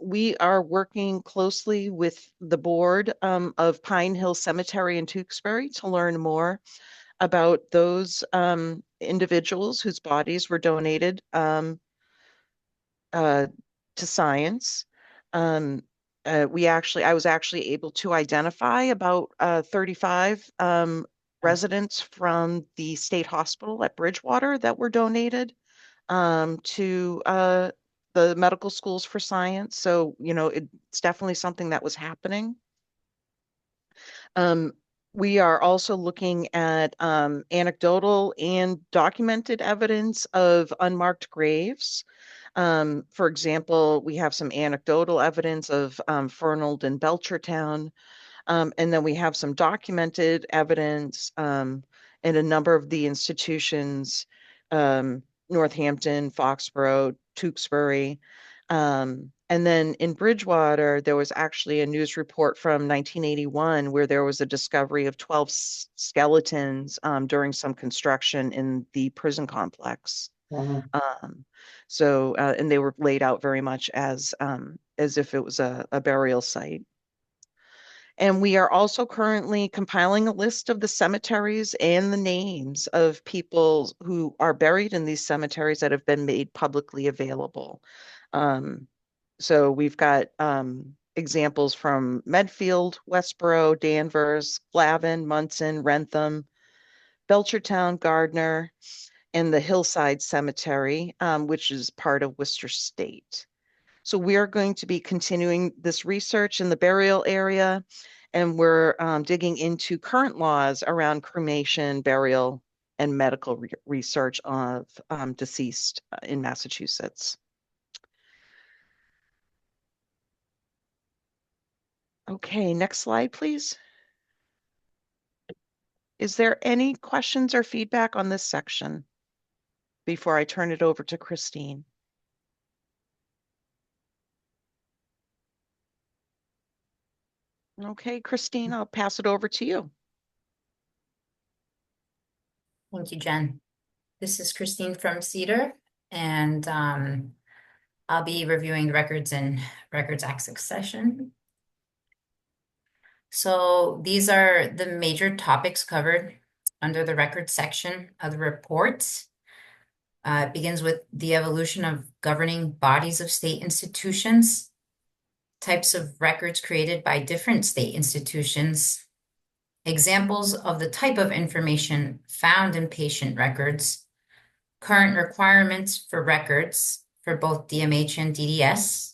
We are working closely with the board of Pine Hill Cemetery in Tewksbury to learn more about those individuals whose bodies were donated to science. I was actually able to identify about 35 residents from the state hospital at Bridgewater that were donated to the medical schools for science. So, it's definitely something that was happening. We are also looking at anecdotal and documented evidence of unmarked graves. For example, we have some anecdotal evidence of Fernald and Belchertown, and then we have some documented evidence in a number of the institutions, Northampton, Foxborough, Tewksbury. And then in Bridgewater, there was actually a news report from 1981 where there was a discovery of 12 skeletons during some construction in the prison complex. So, and they were laid out very much as if it was a burial site. And we are also currently compiling a list of the cemeteries and the names of people who are buried in these cemeteries that have been made publicly available. So we've got examples from Medfield, Westboro, Danvers, Flavin, Munson, Rentham, Belchertown, Gardner, and the Hillside Cemetery, which is part of Worcester State. So we are going to be continuing this research in the burial area, and we're digging into current laws around cremation, burial, and medical research of deceased in Massachusetts. Okay, next slide, please. Is there any questions or feedback on this section before I turn it over to Christine? Okay, Christine, I'll pass it over to you. Thank you, Jen. This is Christine from Cedar, and I'll be reviewing the records and records access session. So these are the major topics covered under the records section of the report. It begins with the evolution of governing bodies of state institutions, types of records created by different state institutions, examples of the type of information found in patient records, current requirements for records for both DMH and DDS,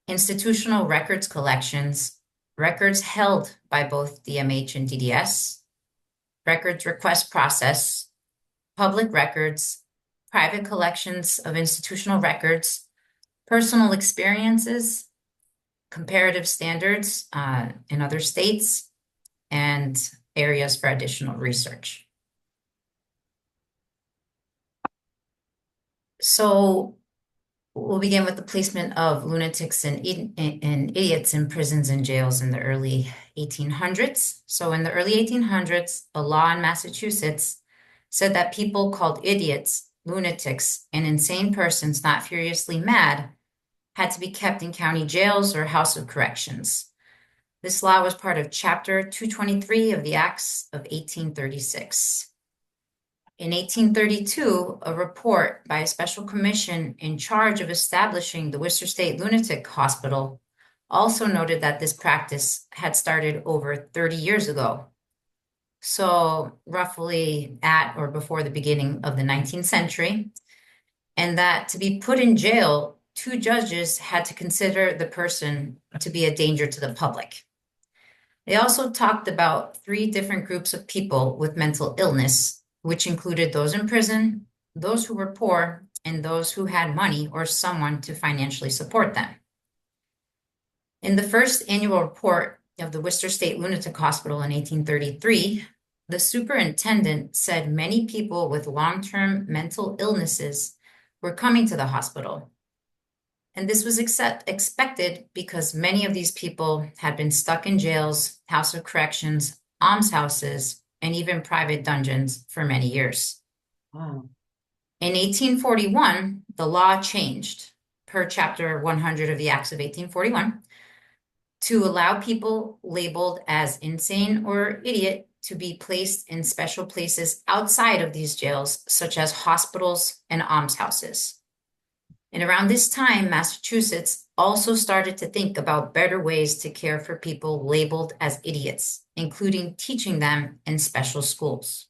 institutional records collections, records held by both DMH and DDS, records request process, public records, private collections of institutional records, personal experiences, comparative standards in other states, and areas for additional research. So We'll begin with the placement of lunatics and idiots in prisons and jails in the early 1800s. So in the early 1800s, a law in Massachusetts said that people called idiots, lunatics, and insane persons not furiously mad had to be kept in county jails or house of corrections. This law was part of Chapter 223 of the Acts of 1836. In 1832, a report by a special commission in charge of establishing the Worcester State Lunatic Hospital also noted that this practice had started over 30 years ago. So roughly at or before the beginning of the 19th century, and that to be put in jail, 2 judges had to consider the person to be a danger to the public. They also talked about 3 different groups of people with mental illness, which included those in prison, those who were poor, and those who had money or someone to financially support them. In the first annual report of the Worcester State Lunatic Hospital in 1833, the superintendent said many people with long-term mental illnesses were coming to the hospital. And this was expected because many of these people had been stuck in jails, house of corrections, almshouses, and even private dungeons for many years. Wow. In 1841, the law changed, per Chapter 100 of the Acts of 1841, to allow people labeled as insane or idiot to be placed in special places outside of these jails, such as hospitals and almshouses. And around this time, Massachusetts also started to think about better ways to care for people labeled as idiots, including teaching them in special schools.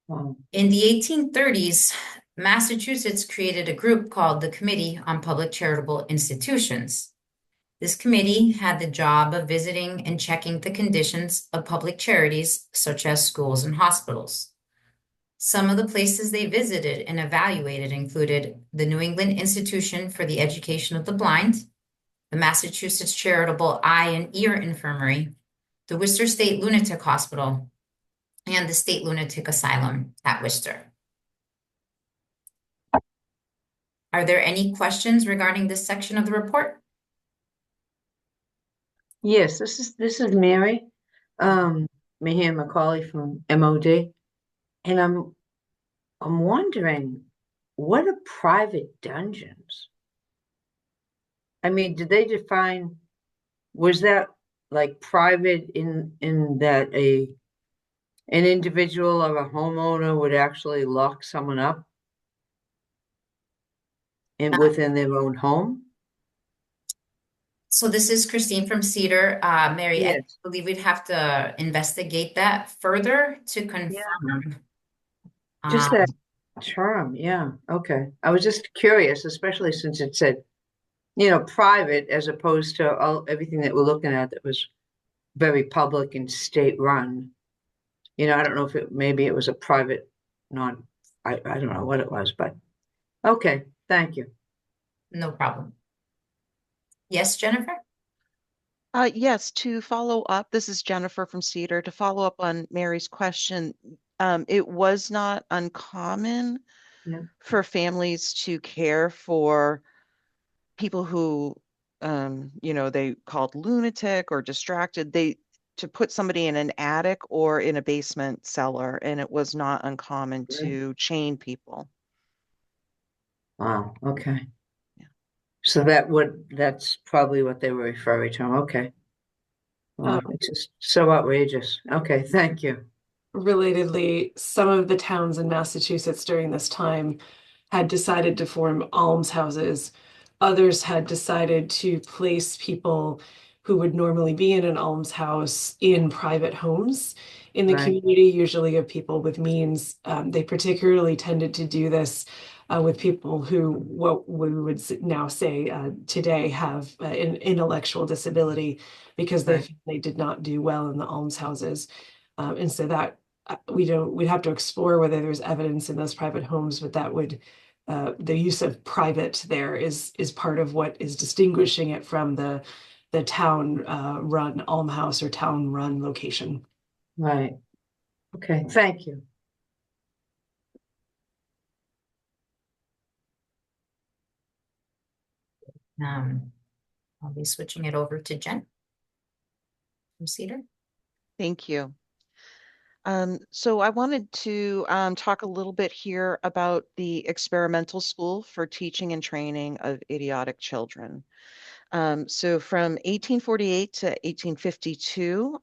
Wow. In the 1830s, Massachusetts created a group called the Committee on Public Charitable Institutions. This committee had the job of visiting and checking the conditions of public charities, such as schools and hospitals. Some of the places they visited and evaluated included the New England Institution for the Education of the Blind, the Massachusetts Charitable Eye and Ear Infirmary, the Worcester State Lunatic Hospital, and the State Lunatic Asylum at Worcester. Are there any questions regarding this section of the report? Yes, this is Mary, Mahan Macaulay from MOD, and I'm wondering, what are private dungeons? I mean, did they define, was that like private in that an individual or a homeowner would actually lock someone up within their own home? So this is Christine from Cedar. Mary, Yes. I believe we'd have to investigate that further to confirm. Just that term, yeah, okay. I was just curious, especially since it said, private as opposed to everything that we're looking at that was very public and state-run. I don't know if maybe it was a private, I don't know what it was, but okay, thank you. No problem. Yes, Jennifer? Yes, to follow up, this is Jennifer from Cedar. To follow up on Mary's question, it was not uncommon for families to care for people who, they called lunatic or distracted. To put somebody in an attic or in a basement cellar, and it was not uncommon to chain people. Wow, okay. So that's probably what they were referring to. Okay. Well, it's just so outrageous. Okay, thank you. Relatedly, some of the towns in Massachusetts during this time had decided to form almshouses. Others had decided to place people who would normally be in an almshouse in private homes in the community, usually of people with means. They particularly tended to do this with people who, what we would now say today, have an intellectual disability because they did not do well in the almshouses. And so that we'd have to explore whether there's evidence in those private homes, but that would the use of private there is part of what is distinguishing it from the town run almhouse or town run location. Right. Okay, thank you. I'll be switching it over to Jen from Cedar. Thank you. So I wanted to talk a little bit here about the experimental school for teaching and training of idiotic children. So from 1848 to 1852,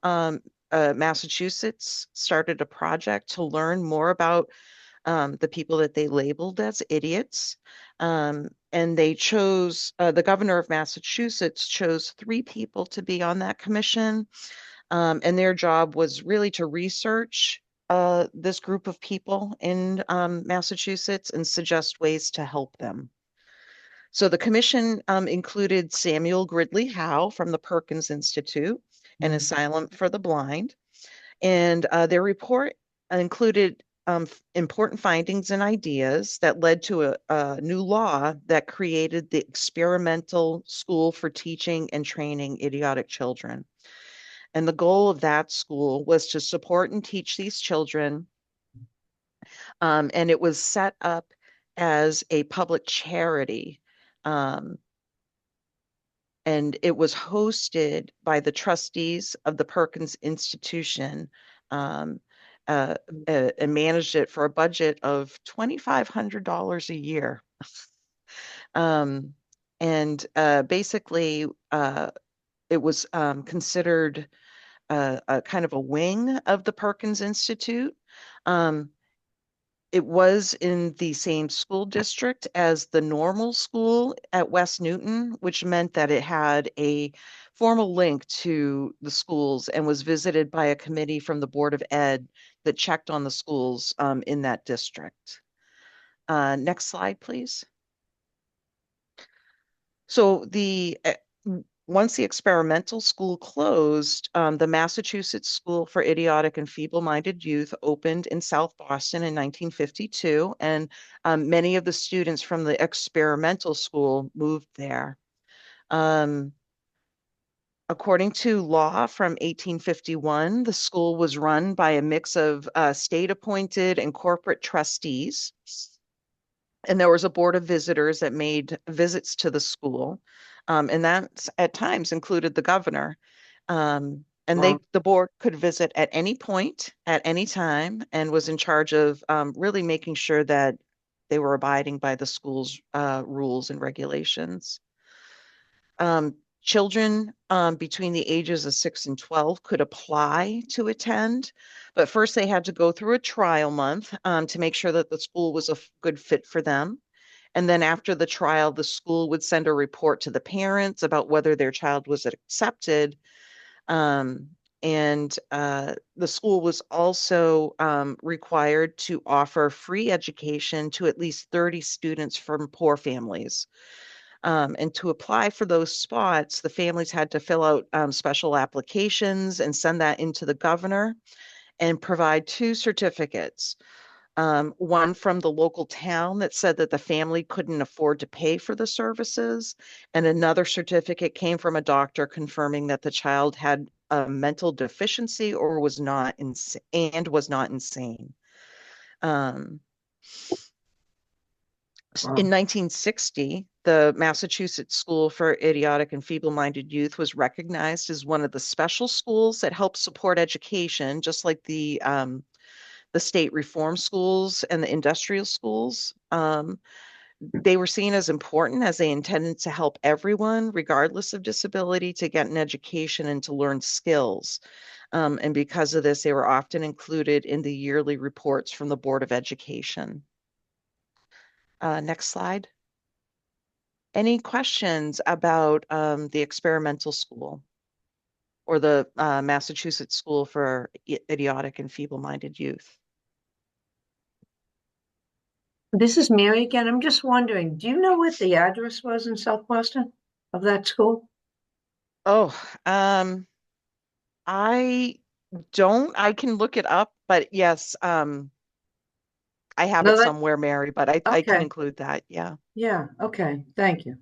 Massachusetts started a project to learn more about the people that they labeled as idiots. And they chose, the governor of Massachusetts chose 3 people to be on that commission. And their job was really to research this group of people in Massachusetts and suggest ways to help them. So the commission included Samuel Gridley Howe from the Perkins Institute and Asylum for the Blind. And their report included important findings and ideas that led to a new law that created the Experimental School for Teaching and Training Idiotic Children. And the goal of that school was to support and teach these children. And it was set up as a public charity. And it was hosted by the trustees of the Perkins Institution and managed it for a budget of $2,500 a year. Basically, it was considered a kind of a wing of the Perkins Institute. It was in the same school district as the normal school at West Newton, which meant that it had a formal link to the schools and was visited by a committee from the Board of Ed that checked on the schools in that district. Next slide, please. So once the experimental school closed, the Massachusetts School for Idiotic and Feeble-Minded Youth opened in South Boston in 1952, and many of the students from the experimental school moved there. According to law from 1851, the school was run by a mix of state-appointed and corporate trustees, and there was a board of visitors that made visits to the school. And that at times included the governor. And the board could visit at any point, at any time, and was in charge of really making sure that they were abiding by the school's rules and regulations. Children between the ages of 6 and 12 could apply to attend, but first they had to go through a trial month to make sure that the school was a good fit for them. And then after the trial, the school would send a report to the parents about whether their child was accepted. The school was also required to offer free education to at least 30 students from poor families. And to apply for those spots, the families had to fill out special applications and send that into the governor and provide 2 certificates. One from the local town that said that the family couldn't afford to pay for the services, and another certificate came from a doctor confirming that the child had a mental deficiency or was not insane. In 1960, the Massachusetts School for Idiotic and Feeble-Minded Youth was recognized as one of the special schools that help support education, just like the state reform schools and the industrial schools. They were seen as important as they intended to help everyone, regardless of disability, to get an education and to learn skills. And because of this, they were often included in the yearly reports from the Board of Education. Next slide. Any questions about the experimental school or the Massachusetts School for Idiotic and Feeble-Minded Youth? This is Mary again. I'm just wondering, do you know what the address was in South Boston of that school? Oh, I don't. I can look it up, but yes, I have it somewhere, Mary, but I can include that. Yeah. Yeah. Okay. Thank you.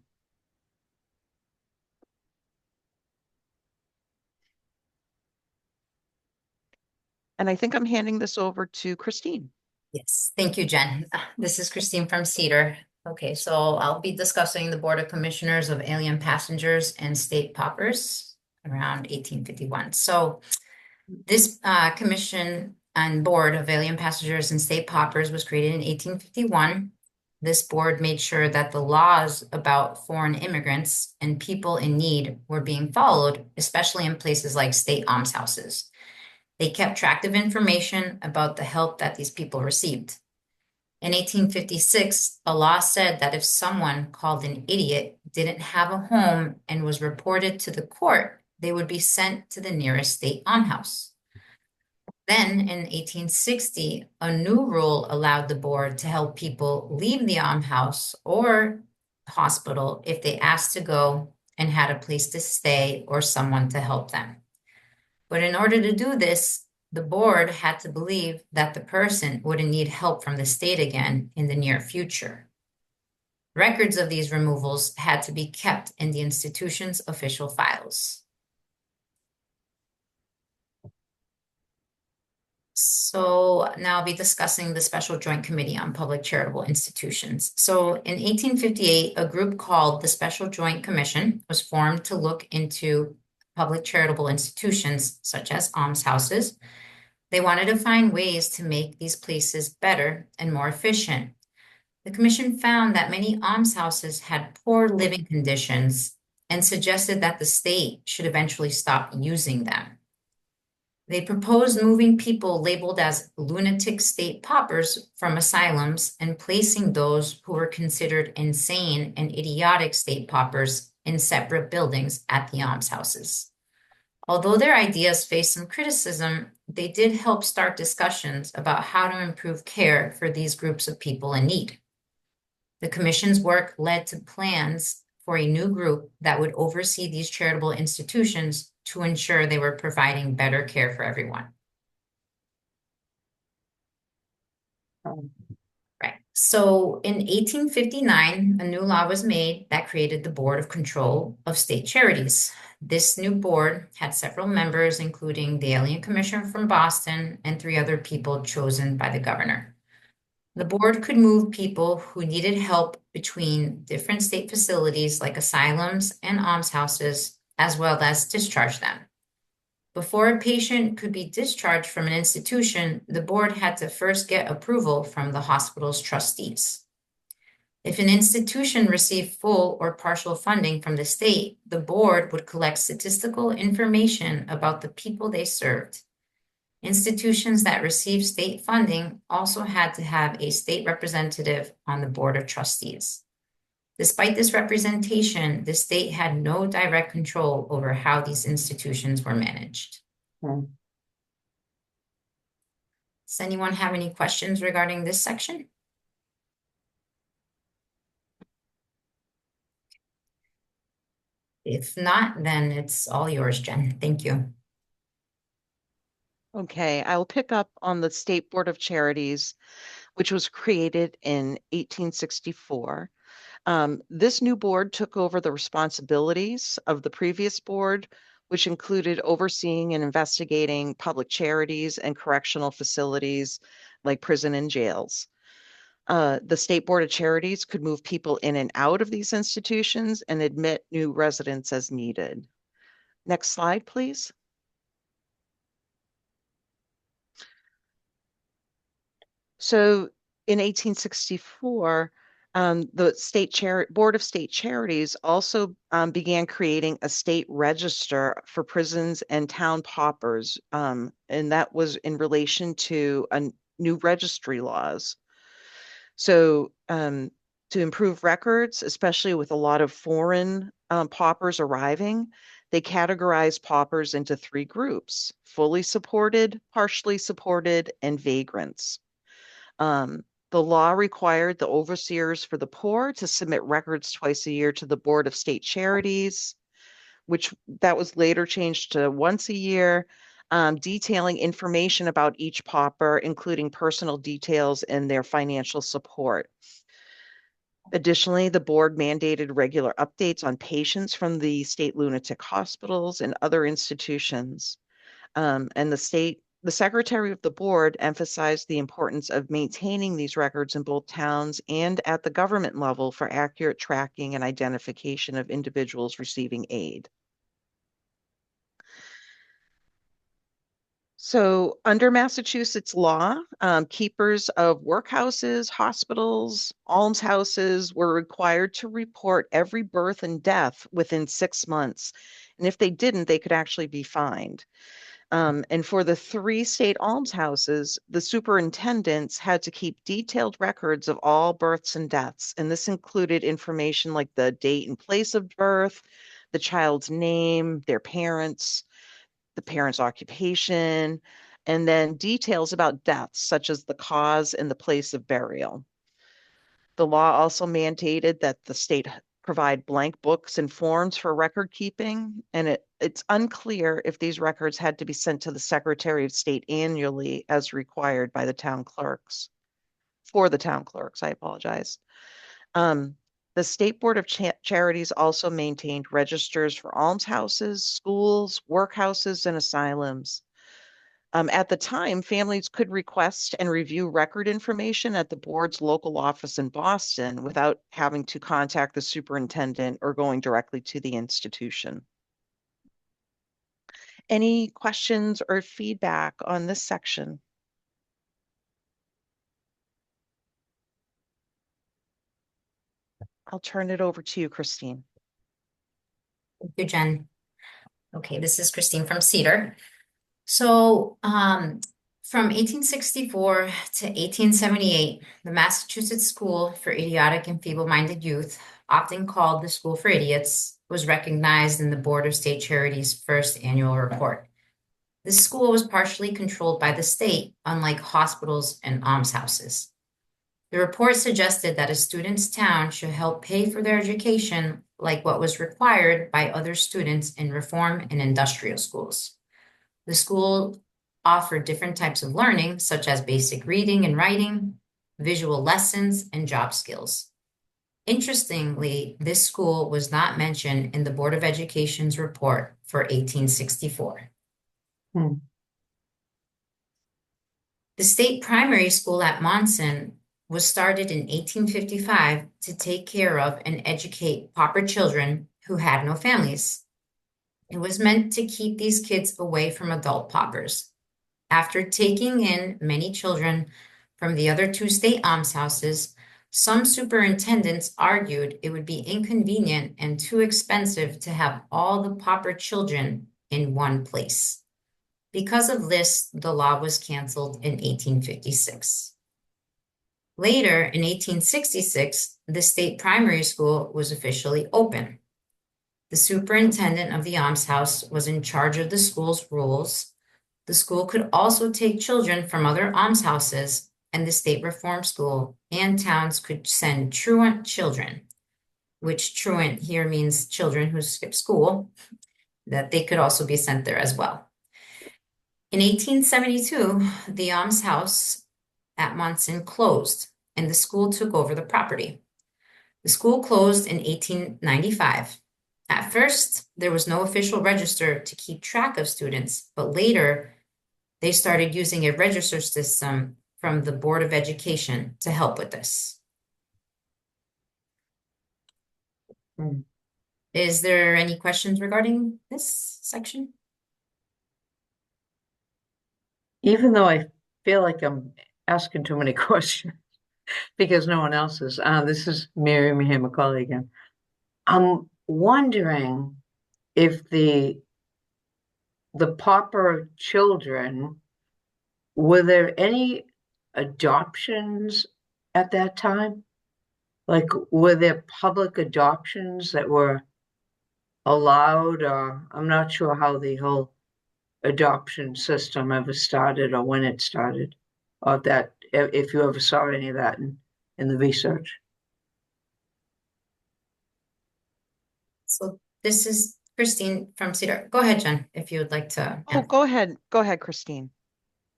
And I think I'm handing this over to Christine. Yes, thank you, Jen. This is Christine from Cedar. Okay, so I'll be discussing the Board of Commissioners of Alien Passengers and State Paupers around 1851. So this commission and board of alien passengers and state paupers was created in 1851. This board made sure that the laws about foreign immigrants and people in need were being followed, especially in places like state almshouses. They kept track of information about the help that these people received. In 1856, a law said that if someone called an idiot didn't have a home and was reported to the court, they would be sent to the nearest state almshouse. Then in 1860, a new rule allowed the board to help people leave the almshouse or hospital if they asked to go and had a place to stay or someone to help them. But in order to do this, the board had to believe that the person wouldn't need help from the state again in the near future. Records of these removals had to be kept in the institution's official files. So now I'll be discussing the Special Joint Committee on Public Charitable Institutions. So in 1858, a group called the Special Joint Commission was formed to look into public charitable institutions such as almshouses. They wanted to find ways to make these places better and more efficient. The commission found that many almshouses had poor living conditions and suggested that the state should eventually stop using them. They proposed moving people labeled as lunatic state paupers from asylums and placing those who were considered insane and idiotic state paupers in separate buildings at the almshouses. Although their ideas faced some criticism, they did help start discussions about how to improve care for these groups of people in need. The commission's work led to plans for a new group that would oversee these charitable institutions to ensure they were providing better care for everyone. Right. So in 1859, a new law was made that created the Board of Control of State Charities. This new board had several members, including the Alien Commissioner from Boston and 3 other people chosen by the governor. The board could move people who needed help between different state facilities like asylums and almshouses, as well as discharge them. Before a patient could be discharged from an institution, the board had to first get approval from the hospital's trustees. If an institution received full or partial funding from the state, the board would collect statistical information about the people they served. Institutions that received state funding also had to have a state representative on the board of trustees. Despite this representation, the state had no direct control over how these institutions were managed. Does anyone have any questions regarding this section? If not, then it's all yours, Jen. Thank you. Okay, I will pick up on the State Board of Charities, which was created in 1864. This new board took over the responsibilities of the previous board, which included overseeing and investigating public charities and correctional facilities like prison and jails. The State Board of Charities could move people in and out of these institutions and admit new residents as needed. Next slide, please. So in 1864, the Board of State Charities also began creating a state register for prisons and town paupers, and that was in relation to new registry laws. So to improve records, especially with a lot of foreign paupers arriving, they categorized paupers into 3 groups: fully supported, partially supported, and vagrants. The law required the overseers for the poor to submit records twice a year to the Board of State Charities, that was later changed to once a year, detailing information about each pauper, including personal details and their financial support. Additionally, the board mandated regular updates on patients from the state lunatic hospitals and other institutions. And the state The secretary of the board emphasized the importance of maintaining these records in both towns and at the government level for accurate tracking and identification of individuals receiving aid. So under Massachusetts law, keepers of workhouses, hospitals, almshouses were required to report every birth and death within 6 months. And if they didn't, they could actually be fined. And for the 3 state almshouses, the superintendents had to keep detailed records of all births and deaths. And this included information like the date and place of birth, the child's name, their parents, the parent's occupation, and then details about deaths, such as the cause and the place of burial. The law also mandated that the state provide blank books and forms for record keeping, and it's unclear if these records had to be sent to the Secretary of State annually as required by the town clerks. For the town clerks, I apologize. The State Board of Charities also maintained registers for almshouses, schools, workhouses, and asylums. At the time, families could request and review record information at the board's local office in Boston without having to contact the superintendent or going directly to the institution. Any questions or feedback on this section? I'll turn it over to you, Christine. Thank you, Jen. Okay, this is Christine from Cedar. So from 1864 to 1878, the Massachusetts School for Idiotic and Feeble-Minded Youth, often called the School for Idiots, was recognized in the Board of State Charities' first annual report. This school was partially controlled by the state, unlike hospitals and almshouses. The report suggested that a student's town should help pay for their education like what was required by other students in reform and industrial schools. The school offered different types of learning, such as basic reading and writing, visual lessons, and job skills. Interestingly, this school was not mentioned in the Board of Education's report for 1864. The state primary school at Monson was started in 1855 to take care of and educate pauper children who had no families. It was meant to keep these kids away from adult paupers. After taking in many children from the other 2 state almshouses, some superintendents argued it would be inconvenient and too expensive to have all the pauper children in one place. Because of this, the law was canceled in 1856. Later, in 1866, the state primary school was officially open. The superintendent of the almshouse was in charge of the school's rules. The school could also take children from other almshouses, and the state reform school and towns could send truant children, which truant here means children who skip school, that they could also be sent there as well. In 1872, the almshouse at Monson closed, and the school took over the property. The school closed in 1895. At first, there was no official register to keep track of students, but later they started using a register system from the Board of Education to help with this. Is there any questions regarding this section? Even though I feel like I'm asking too many questions because no one else is. This is Mary McCauley again. I'm wondering if the pauper children, were there any adoptions at that time? Like, were there public adoptions that were allowed, or I'm not sure how the whole adoption system ever started or when it started, or that if you ever saw any of that in the research. So this is Christine from Cedar. Go ahead, Jen, if you would like to. Oh, go ahead. Go ahead, Christine.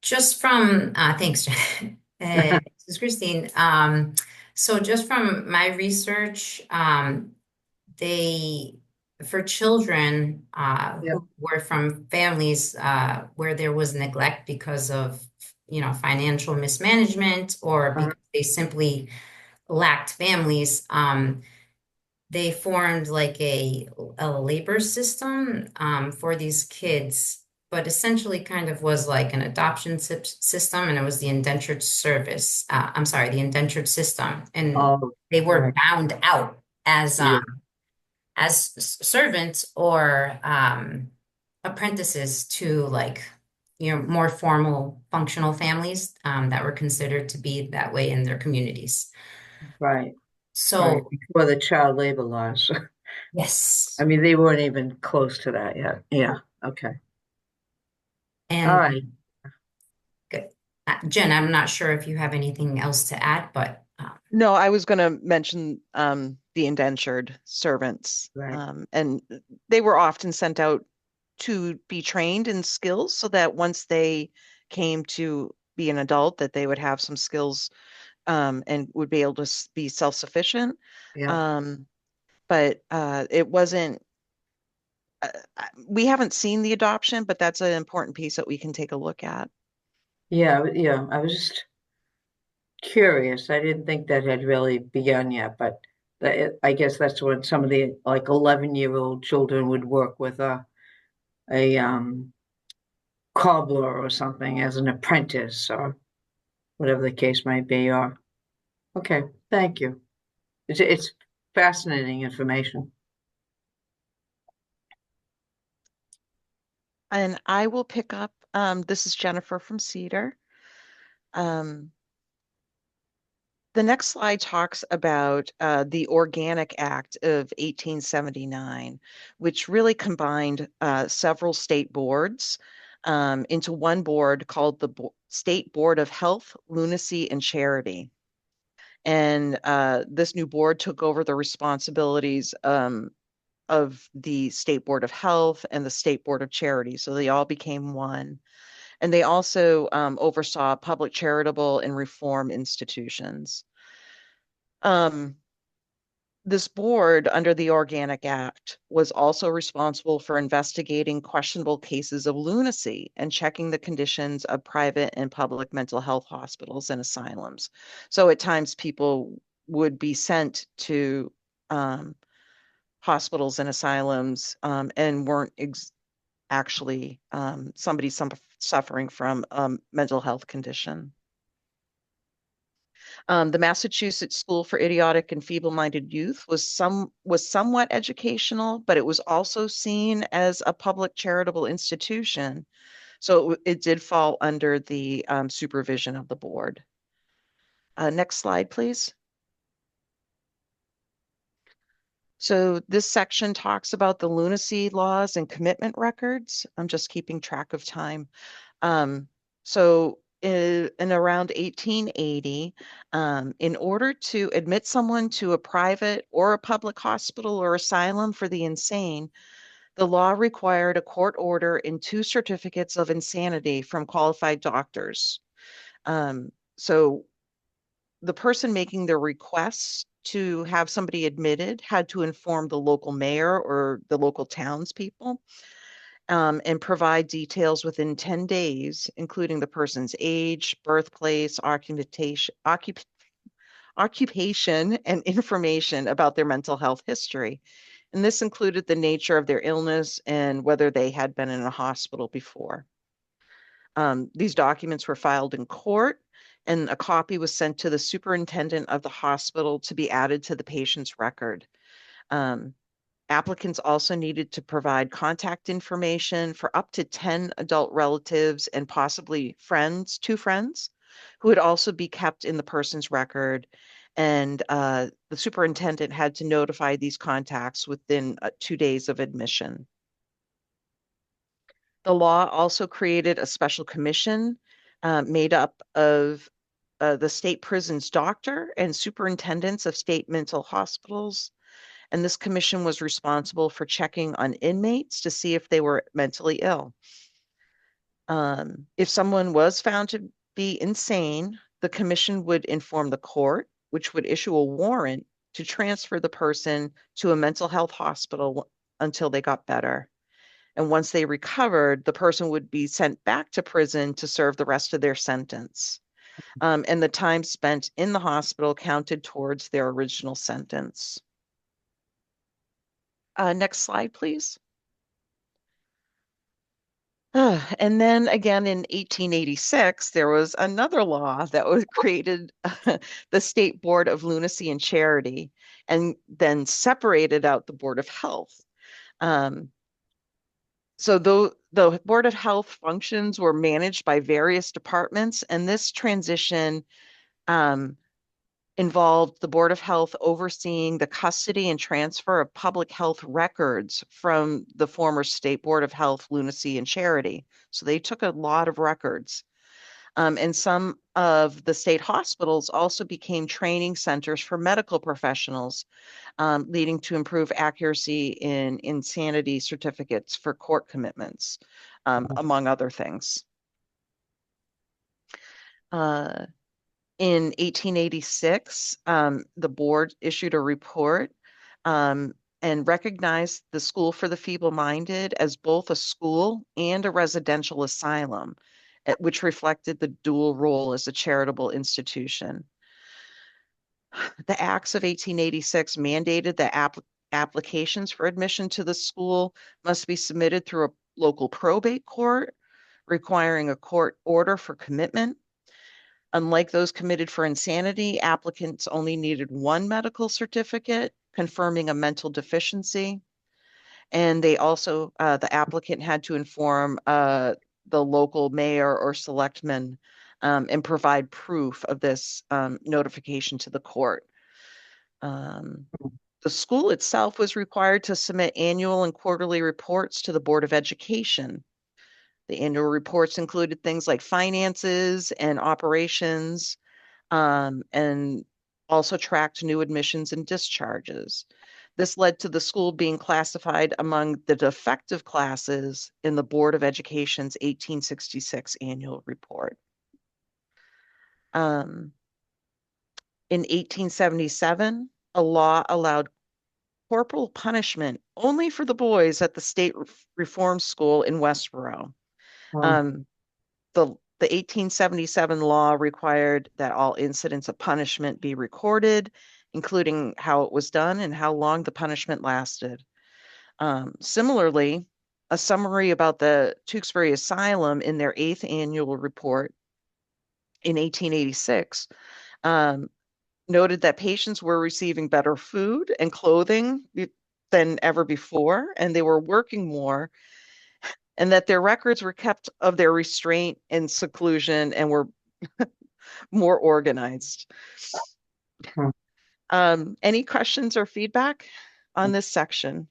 Just from, thanks, Jen. This is Christine. So just from my research, they for children Yeah. who were from families where there was neglect because of, financial mismanagement or because they simply lacked families, they formed like a labor system for these kids, but essentially kind of was like an adoption system, and it was the indentured service. I'm sorry, the indentured system, and Oh, they were right. bound out as Yeah. servants or apprentices to like more formal functional families that were considered to be that way in their communities. Right. So Right. Before the child labor laws. yes, I mean, they weren't even close to that yet. Yeah. Okay. and All right. good. Jen, I'm not sure if you have anything else to add, but No, I was going to mention the indentured servants, Right. and they were often sent out to be trained in skills so that once they came to be an adult, that they would have some skills and would be able to be self-sufficient. Yeah. But it wasn't. We haven't seen the adoption, but that's an important piece that we can take a look at. Yeah. Yeah. I was just curious. I didn't think that had really begun yet, but I guess that's when some of the like 11-year-old children would work with a cobbler or something as an apprentice or whatever the case might be. Or okay, thank you. It's fascinating information. And I will pick up. This is Jennifer from Cedar. The next slide talks about the Organic Act of 1879, which really combined several state boards into one board called the State Board of Health, Lunacy, and Charity. And this new board took over the responsibilities of the State Board of Health and the State Board of Charity. So they all became one. And they also oversaw public charitable and reform institutions. This board under the Organic Act was also responsible for investigating questionable cases of lunacy and checking the conditions of private and public mental health hospitals and asylums. So at times people would be sent to hospitals and asylums and weren't actually somebody suffering from a mental health condition. The Massachusetts School for Idiotic and Feeble-Minded Youth was somewhat educational, but it was also seen as a public charitable institution. So it did fall under the supervision of the board. Next slide, please. So this section talks about the lunacy laws and commitment records. I'm just keeping track of time. So in around 1880, in order to admit someone to a private or a public hospital or asylum for the insane, the law required a court order and 2 certificates of insanity from qualified doctors. So the person making the request to have somebody admitted had to inform the local mayor or the local townspeople and provide details within 10 days, including the person's age, birthplace, occupation, and information about their mental health history. And this included the nature of their illness and whether they had been in a hospital before. These documents were filed in court, and a copy was sent to the superintendent of the hospital to be added to the patient's record. Applicants also needed to provide contact information for up to 10 adult relatives and possibly friends, 2 friends, who would also be kept in the person's record. And the superintendent had to notify these contacts within 2 days of admission. The law also created a special commission made up of the state prison's doctor and superintendents of state mental hospitals. And this commission was responsible for checking on inmates to see if they were mentally ill. If someone was found to be insane, the commission would inform the court, which would issue a warrant to transfer the person to a mental health hospital until they got better. And once they recovered, the person would be sent back to prison to serve the rest of their sentence. And the time spent in the hospital counted towards their original sentence. Next slide, please. And then again in 1886, there was another law that was created, the State Board of Lunacy and Charity, and then separated out the Board of Health. So the Board of Health functions were managed by various departments, and this transition involved the Board of Health overseeing the custody and transfer of public health records from the former State Board of Health, Lunacy and Charity. So they took a lot of records. And some of the state hospitals also became training centers for medical professionals, leading to improved accuracy in insanity certificates for court commitments, among other things. In 1886, the board issued a report and recognized the School for the Feeble-Minded as both a school and a residential asylum, which reflected the dual role as a charitable institution. The Acts of 1886 mandated that applications for admission to the school must be submitted through a local probate court, requiring a court order for commitment. Unlike those committed for insanity, applicants only needed one medical certificate confirming a mental deficiency. And they also, the applicant had to inform the local mayor or selectman and provide proof of this notification to the court. The school itself was required to submit annual and quarterly reports to the Board of Education. The annual reports included things like finances and operations, and also tracked new admissions and discharges. This led to the school being classified among the defective classes in the Board of Education's 1866 annual report. In 1877, a law allowed corporal punishment only for the boys at the State Reform School in Westboro. The 1877 law required that all incidents of punishment be recorded, including how it was done and how long the punishment lasted. Similarly, a summary about the Tewksbury Asylum in their 8th annual report in 1886 noted that patients were receiving better food and clothing than ever before, and they were working more, and that their records were kept of their restraint and seclusion and were more organized. Any questions or feedback on this section?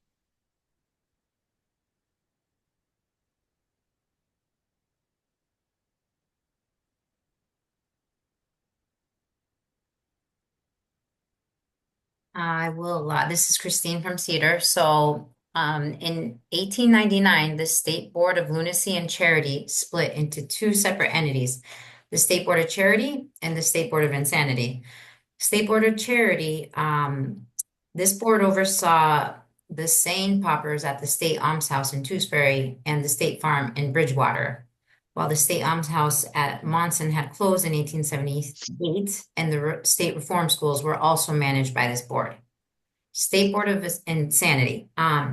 I will, this is Christine from Cedar. So in 1899, the State Board of Lunacy and Charity split into two separate entities, the State Board of Charity and the State Board of Insanity. State Board of Charity, this board oversaw the sane paupers at the State Almshouse in Tewksbury and the State Farm in Bridgewater, while the State Almshouse at Monson had closed in 1878, and the state reform schools were also managed by this board. State Board of Insanity.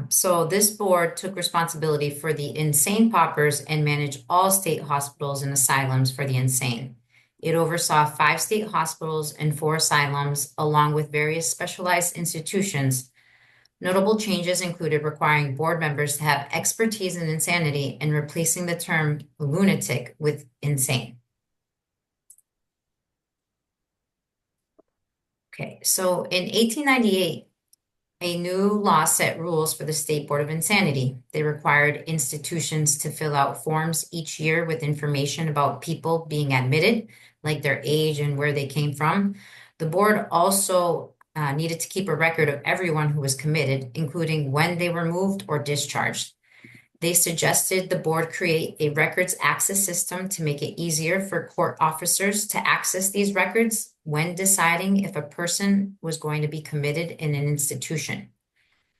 So this board took responsibility for the insane paupers and managed all state hospitals and asylums for the insane. It oversaw 5 state hospitals and 4 asylums, along with various specialized institutions. Notable changes included requiring board members to have expertise in insanity and replacing the term lunatic with insane. Okay, so in 1898, a new law set rules for the State Board of Insanity. They required institutions to fill out forms each year with information about people being admitted, like their age and where they came from. The board also needed to keep a record of everyone who was committed, including when they were moved or discharged. They suggested the board create a records access system to make it easier for court officers to access these records when deciding if a person was going to be committed in an institution.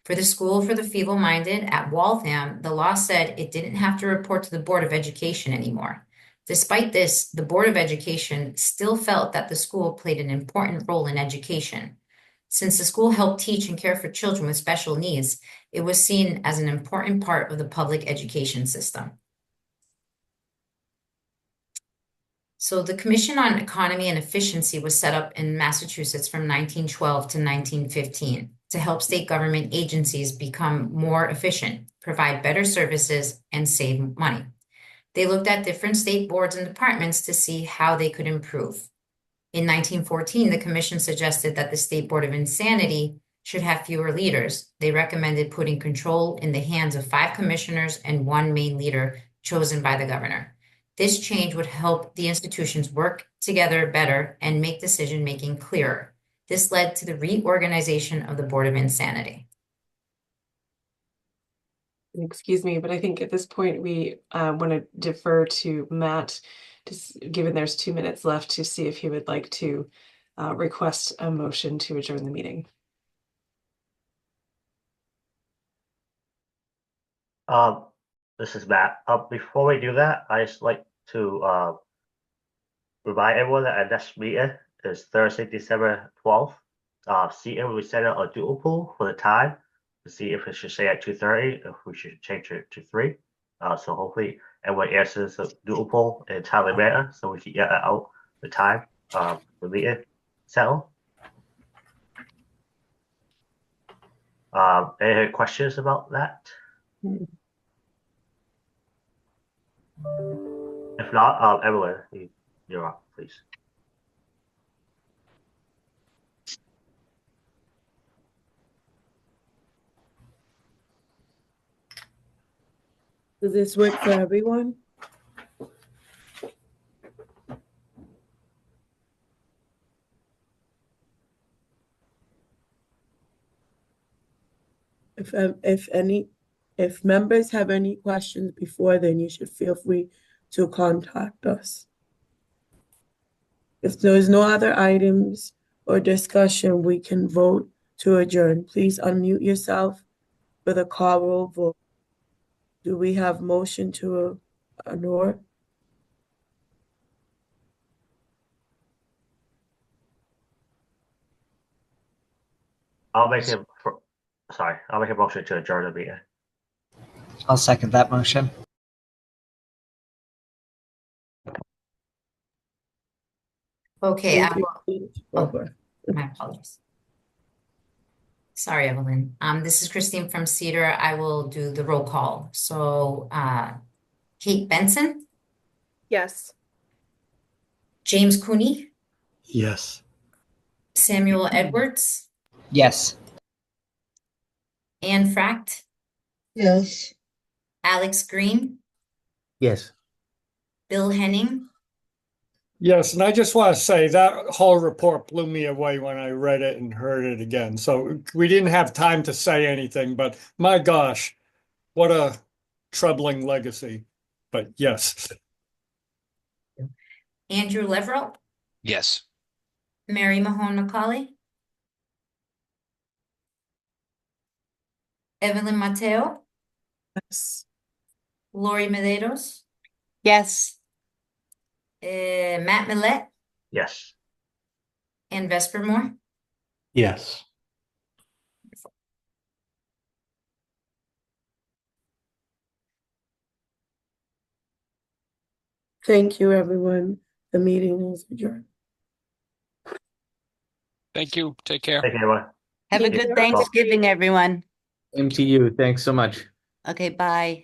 For the School for the Feeble-Minded at Waltham, the law said it didn't have to report to the Board of Education anymore. Despite this, the Board of Education still felt that the school played an important role in education. Since the school helped teach and care for children with special needs, it was seen as an important part of the public education system. So the Commission on Economy and Efficiency was set up in Massachusetts from 1912 to 1915 to help state government agencies become more efficient, provide better services, and save money. They looked at different state boards and departments to see how they could improve. In 1914, the Commission suggested that the State Board of Insanity should have fewer leaders. They recommended putting control in the hands of 5 commissioners and 1 main leader chosen by the governor. This change would help the institutions work together better and make decision-making clearer. This led to the reorganization of the Board of Insanity. Excuse me, but I think at this point we want to defer to Matt, given there's 2 minutes left, to see if he would like to request a motion to adjourn the meeting. This is Matt. Before we do that, I just like to remind everyone that our next meeting is Thursday, December 12th. See if we set out a doodle poll for the time to see if it should stay at 2:30, if we should change it to 3. So hopefully everyone answers the doodle poll in a timely manner so we can get out the time for the meeting settle. Any questions about that? If not, everyone, you're up, please. Does this work for everyone? If members have any questions before then, you should feel free to contact us. If there's no other items or discussion, we can vote to adjourn. Please unmute yourself for the call roll vote. Do we have motion to adjourn? I'll make a motion to adjourn the meeting. I'll second that motion. Okay, Over. my apologies. Sorry, Evelyn. This is Christine from Cedar. I will do the roll call. So, Kate Benson, Yes. James Cooney, Yes. Samuel Edwards, Yes. Anne Fract, Yes. Alex Green, Yes. Bill Henning, Yes, and I just want to say that whole report blew me away when I read it and heard it again. So we didn't have time to say anything, but my gosh, what a troubling legacy. But yes. Andrew Leverett, Yes. Mary Mahone Macaulay, Evelyn Mateo, Yes. Lori Medeiros, Yes. Matt Millett, Yes. and Vesper Moore. Yes. Thank you, everyone. The meeting is adjourned. Thank you. Take care. Thank you, everyone. Have a Thank good you. Thanksgiving, everyone. Same to you. Thanks so much. Okay, bye.